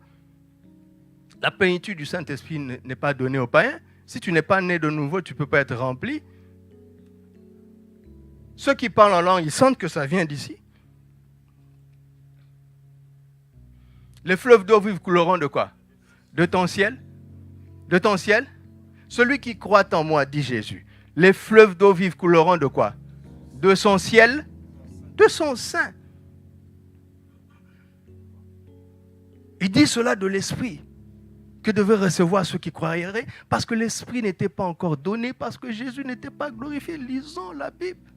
La plénitude du Saint-Esprit n'est pas donnée aux païens. Si tu n'es pas né de nouveau, tu ne peux pas être rempli. Ceux qui parlent en langue, ils sentent que ça vient d'ici. Les fleuves d'eau vive couleront de quoi? De ton ciel. De ton ciel. Celui qui croit en moi, dit Jésus. Les fleuves d'eau vive couleront de quoi? De son ciel, de son sein. Il dit cela de l'Esprit que devaient recevoir ceux qui croiraient, parce que l'Esprit n'était pas encore donné, parce que Jésus n'était pas glorifié. Lisons la Bible.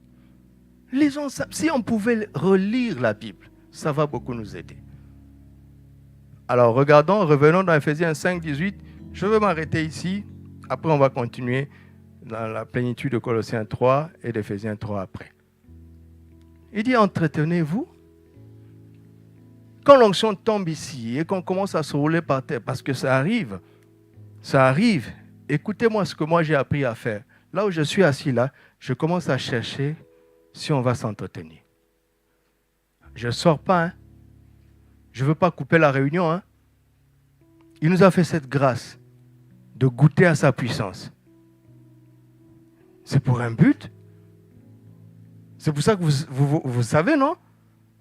Lisons ça. Si on pouvait relire la Bible, ça va beaucoup nous aider. Alors revenons dans Ephésiens 5, 18. Je vais m'arrêter ici. Après, on va continuer dans la plénitude de Colossiens 3 et d'Éphésiens 3 après. Il dit, entretenez-vous. Quand l'onction tombe ici et qu'on commence à se rouler par terre, parce que ça arrive, écoutez-moi ce que moi j'ai appris à faire. Là où je suis assis là, je commence à chercher si on va s'entretenir. Je ne sors pas, hein. Je ne veux pas couper la réunion, hein. Il nous a fait cette grâce de goûter à sa puissance. C'est pour un but. C'est pour ça que vous savez, non?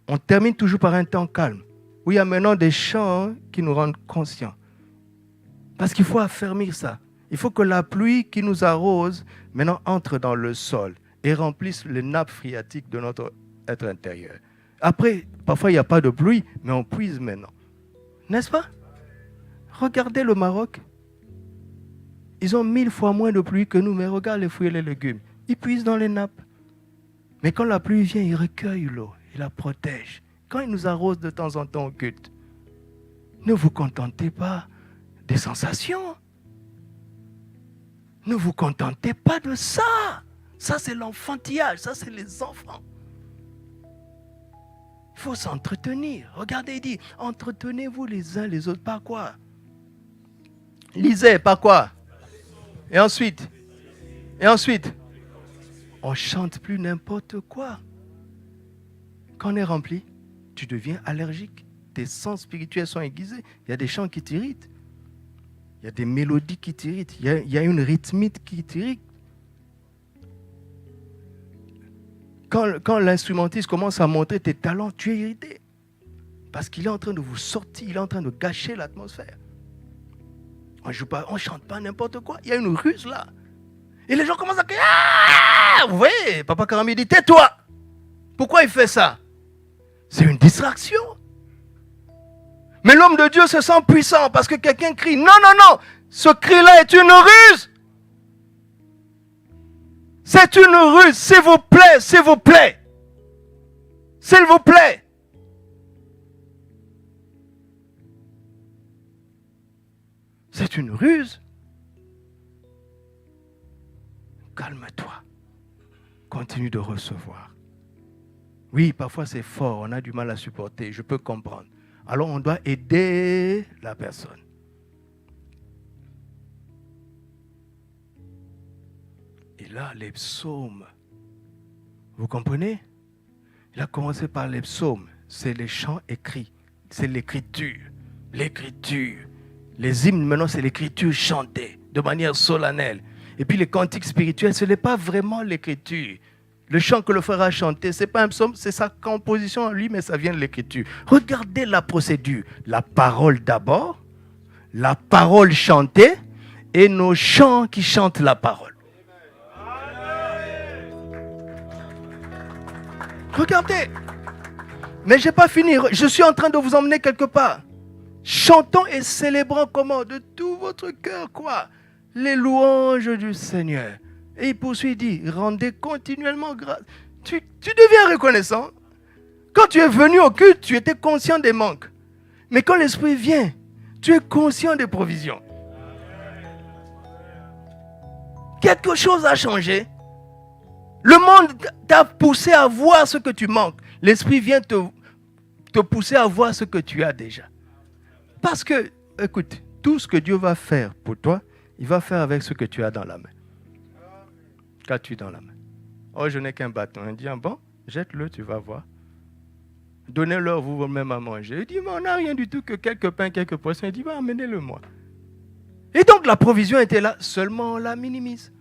On termine toujours par un temps calme, où il y a maintenant des chants qui nous rendent conscients. Parce qu'il faut affermir ça. Il faut que la pluie qui nous arrose maintenant entre dans le sol et remplisse les nappes phréatiques de notre être intérieur. Après, parfois il n'y a pas de pluie, mais on puise maintenant. N'est-ce pas? Regardez le Maroc. Ils ont 1000 fois moins de pluie que nous, mais regarde les fruits et les légumes. Ils puisent dans les nappes. Mais quand la pluie vient, ils recueillent l'eau, ils la protègent. Quand ils nous arrosent de temps en temps au culte, ne vous contentez pas des sensations. Ne vous contentez pas de ça. Ça, c'est l'enfantillage. Ça, c'est les enfants. Il faut s'entretenir. Regardez, il dit, entretenez-vous les uns les autres. Par quoi? Lisez, par quoi? Et ensuite, on ne chante plus n'importe quoi. Quand on est rempli, tu deviens allergique. Tes sens spirituels sont aiguisés. Il y a des chants qui t'irritent. Il y a des mélodies qui t'irritent. Il y a une rythmique qui t'irrite. Quand l'instrumentiste commence à montrer tes talents, tu es irrité. Parce qu'il est en train de vous sortir, il est en train de gâcher l'atmosphère. On ne chante pas n'importe quoi. Il y a une ruse là. Et les gens commencent à crier. Ah! Vous voyez, Papa Karami dit, tais-toi. Pourquoi il fait ça? C'est une distraction. Mais l'homme de Dieu se sent puissant parce que quelqu'un crie. Non, non, non. Ce cri-là est une ruse. C'est une ruse. S'il vous plaît, s'il vous plaît. S'il vous plaît. C'est une ruse. Calme-toi. Continue de recevoir. Oui, parfois c'est fort, on a du mal à supporter, je peux comprendre. Alors on doit aider la personne. Et là, les psaumes, vous comprenez? Il a commencé par les psaumes, c'est les chants écrits, c'est l'écriture. L'écriture. Les hymnes, maintenant, c'est l'écriture chantée de manière solennelle. Et puis les cantiques spirituels, ce n'est pas vraiment l'écriture. Le chant que le frère a chanté, ce n'est pas un psaume, c'est sa composition en lui, mais ça vient de l'écriture. Regardez la procédure. La parole d'abord, la parole chantée et nos chants qui chantent la parole. Regardez. Mais je n'ai pas fini. Je suis en train de vous emmener quelque part. Chantons et célébrons comment? De tout votre cœur, quoi? Les louanges du Seigneur. Et il poursuit, il dit, rendez continuellement grâce. Tu deviens reconnaissant. Quand tu es venu au culte, tu étais conscient des manques. Mais quand l'Esprit vient, tu es conscient des provisions. Quelque chose a changé. Le monde t'a poussé à voir ce que tu manques. L'Esprit vient te pousser à voir ce que tu as déjà. Parce que, écoute, tout ce que Dieu va faire pour toi, il va faire avec ce que tu as dans la main. Qu'as-tu dans la main? Oh, je n'ai qu'un bâton. Il dit, ah bon, jette-le, tu vas voir. Donnez-leur vous-même à manger. Il dit, mais on n'a rien du tout que quelques pains, quelques poissons. Il dit, bah, amenez-le-moi. Et donc, la provision était là, seulement on la minimise.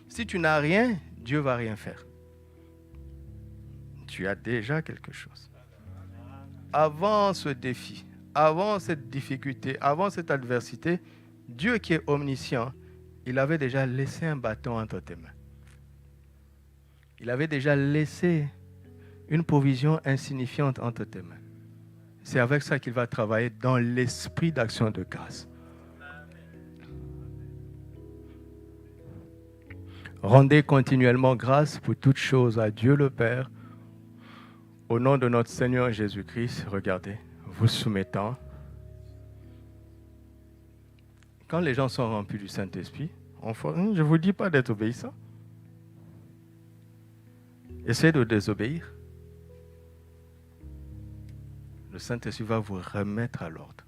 Si tu n'as rien, Dieu ne va rien faire. Tu as déjà quelque chose. Avant ce défi, avant cette difficulté, avant cette adversité, Dieu qui est omniscient, il avait déjà laissé un bâton entre tes mains. Il avait déjà laissé une provision insignifiante entre tes mains. C'est avec ça qu'il va travailler dans l'esprit d'action de grâce. Rendez continuellement grâce pour toutes choses à Dieu le Père. Au nom de notre Seigneur Jésus-Christ, regardez, vous soumettant. Quand les gens sont remplis du Saint-Esprit, je ne vous dis pas d'être obéissant. Essayez de désobéir. Le Saint-Esprit va vous remettre à l'ordre.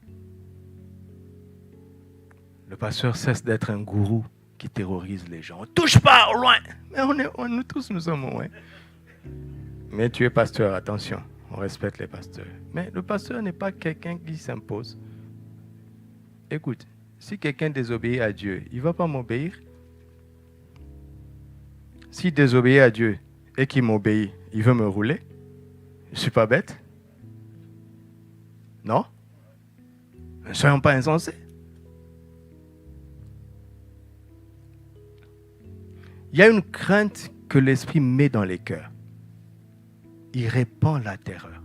Le pasteur cesse d'être un gourou qui terrorise les gens. On ne touche pas, au loin. Mais nous tous, nous sommes au loin. Mais tu es pasteur, attention, on respecte les pasteurs. Mais le pasteur n'est pas quelqu'un qui s'impose. Écoute, si quelqu'un désobéit à Dieu, il ne va pas m'obéir. S'il désobéit à Dieu et qu'il m'obéit, il veut me rouler. Je ne suis pas bête. Non? Ne soyons pas insensés. Il y a une crainte que l'Esprit met dans les cœurs. Il répand la terreur.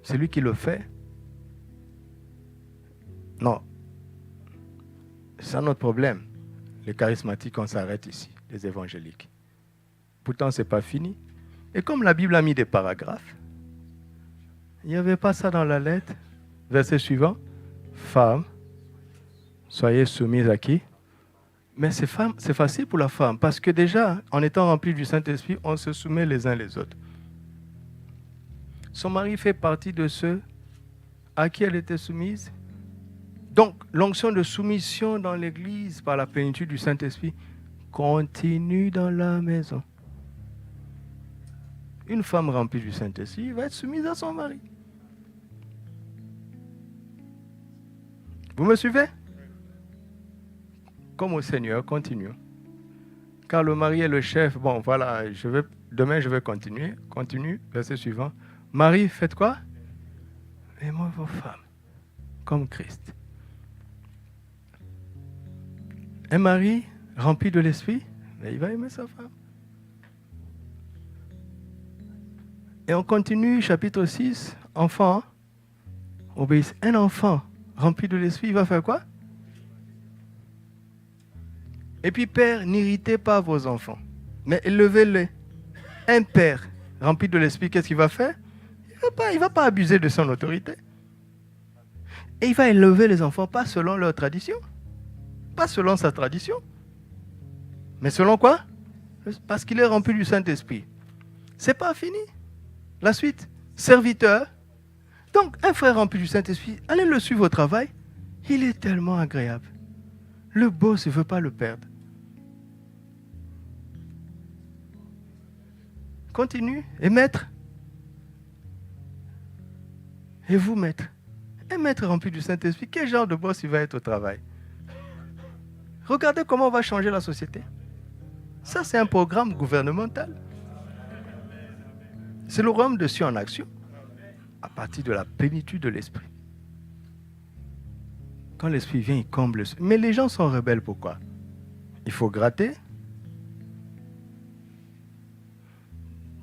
Celui qui le fait, non. C'est ça notre problème. Les charismatiques, on s'arrête ici, les évangéliques. Pourtant, ce n'est pas fini. Et comme la Bible a mis des paragraphes, il n'y avait pas ça dans la lettre. Verset suivant. Femmes, soyez soumises à qui? Mais c'est facile pour la femme, parce que déjà, en étant rempli du Saint-Esprit, on se soumet les uns les autres. Son mari fait partie de ceux à qui elle était soumise. Donc, l'onction de soumission dans l'Église par la plénitude du Saint-Esprit continue dans la maison. Une femme remplie du Saint-Esprit va être soumise à son mari. Vous me suivez? Comme au Seigneur, continuons. Car le mari est le chef. Bon, voilà, demain je vais continuer. Continue, verset suivant. Marie, faites quoi? Aimez vos femmes, comme Christ. Un mari rempli de l'Esprit, il va aimer sa femme. Et on continue, chapitre 6, enfant, obéissez. Un enfant rempli de l'Esprit, il va faire quoi? Et puis, père, n'irritez pas vos enfants, mais élevez-les. Un père rempli de l'Esprit, qu'est-ce qu'il va faire? Il ne va pas abuser de son autorité. Et il va élever les enfants, pas selon leur tradition, pas selon sa tradition, mais selon quoi? Parce qu'il est rempli du Saint-Esprit. Ce n'est pas fini. La suite, serviteur. Donc, un frère rempli du Saint-Esprit, allez le suivre au travail. Il est tellement agréable. Le boss ne veut pas le perdre. Continue. Et maître? Et vous, maître? Un maître rempli du Saint-Esprit, quel genre de boss il va être au travail? Regardez comment on va changer la société. Ça, c'est un programme gouvernemental. C'est le royaume de Dieu en action, à partir de la plénitude de l'Esprit. Quand l'Esprit vient, il comble. Mais les gens sont rebelles, pourquoi? Il faut gratter.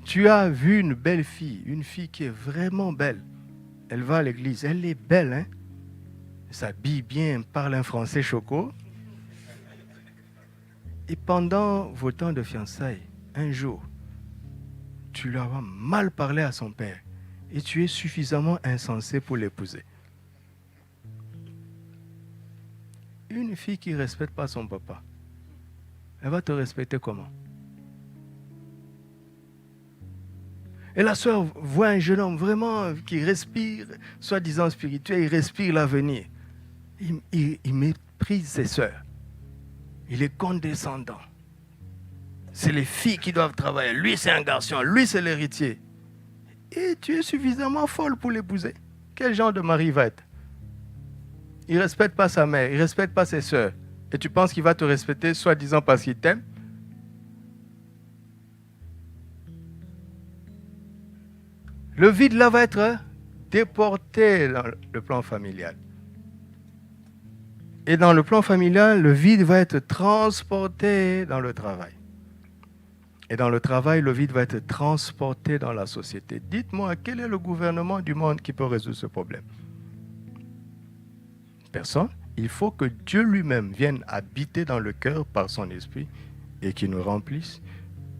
Tu as vu une belle fille, une fille qui est vraiment belle. Elle va à l'église, elle est belle, hein? Elle s'habille bien, parle un français choco. Et pendant vos temps de fiançailles, un jour, tu lui as mal parlé à son père et tu es suffisamment insensé pour l'épouser. Une fille qui ne respecte pas son papa, elle va te respecter comment? Et la sœur voit un jeune homme vraiment qui respire, soi-disant spirituel, il respire l'avenir. Il méprise ses sœurs. Il est condescendant. C'est les filles qui doivent travailler. Lui, c'est un garçon. Lui, c'est l'héritier. Et tu es suffisamment folle pour l'épouser. Quel genre de mari va être? Il ne respecte pas sa mère. Il ne respecte pas ses sœurs. Et tu penses qu'il va te respecter, soi-disant parce qu'il t'aime? Le vide là va être déporté dans le plan familial. Et dans le plan familial, le vide va être transporté dans le travail. Et dans le travail, le vide va être transporté dans la société. Dites-moi, quel est le gouvernement du monde qui peut résoudre ce problème? Personne. Il faut que Dieu lui-même vienne habiter dans le cœur par son esprit et qu'il nous remplisse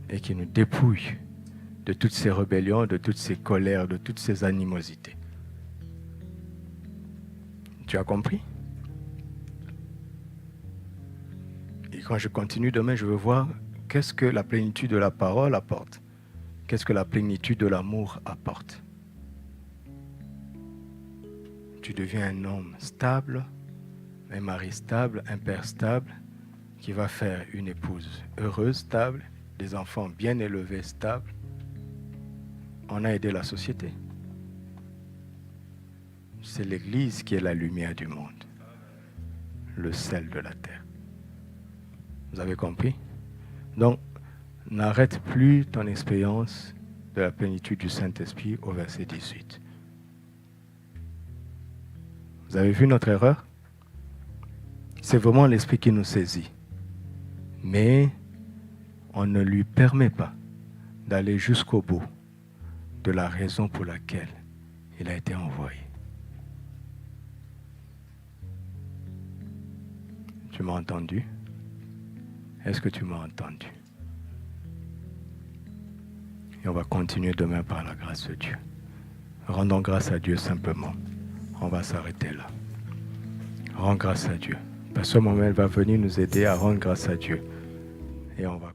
et qu'il nous dépouille de toutes ces rébellions, de toutes ces colères, de toutes ces animosités. Tu as compris? Et quand je continue demain, je veux voir qu'est-ce que la plénitude de la parole apporte. Qu'est-ce que la plénitude de l'amour apporte. Tu deviens un homme stable, un mari stable, un père stable, qui va faire une épouse heureuse, stable, des enfants bien élevés, stables, on a aidé la société. C'est l'Église qui est la lumière du monde, le sel de la terre. Vous avez compris? Donc, n'arrête plus ton expérience de la plénitude du Saint-Esprit au verset 18. Vous avez vu notre erreur? C'est vraiment l'Esprit qui nous saisit. Mais on ne lui permet pas d'aller jusqu'au bout de la raison pour laquelle il a été envoyé. Tu m'as entendu? Est-ce que tu m'as entendu? Et on va continuer demain par la grâce de Dieu. Rendons grâce à Dieu simplement. On va s'arrêter là. Rends grâce à Dieu. Pasteur Manuel va venir nous aider à rendre grâce à Dieu. Et on va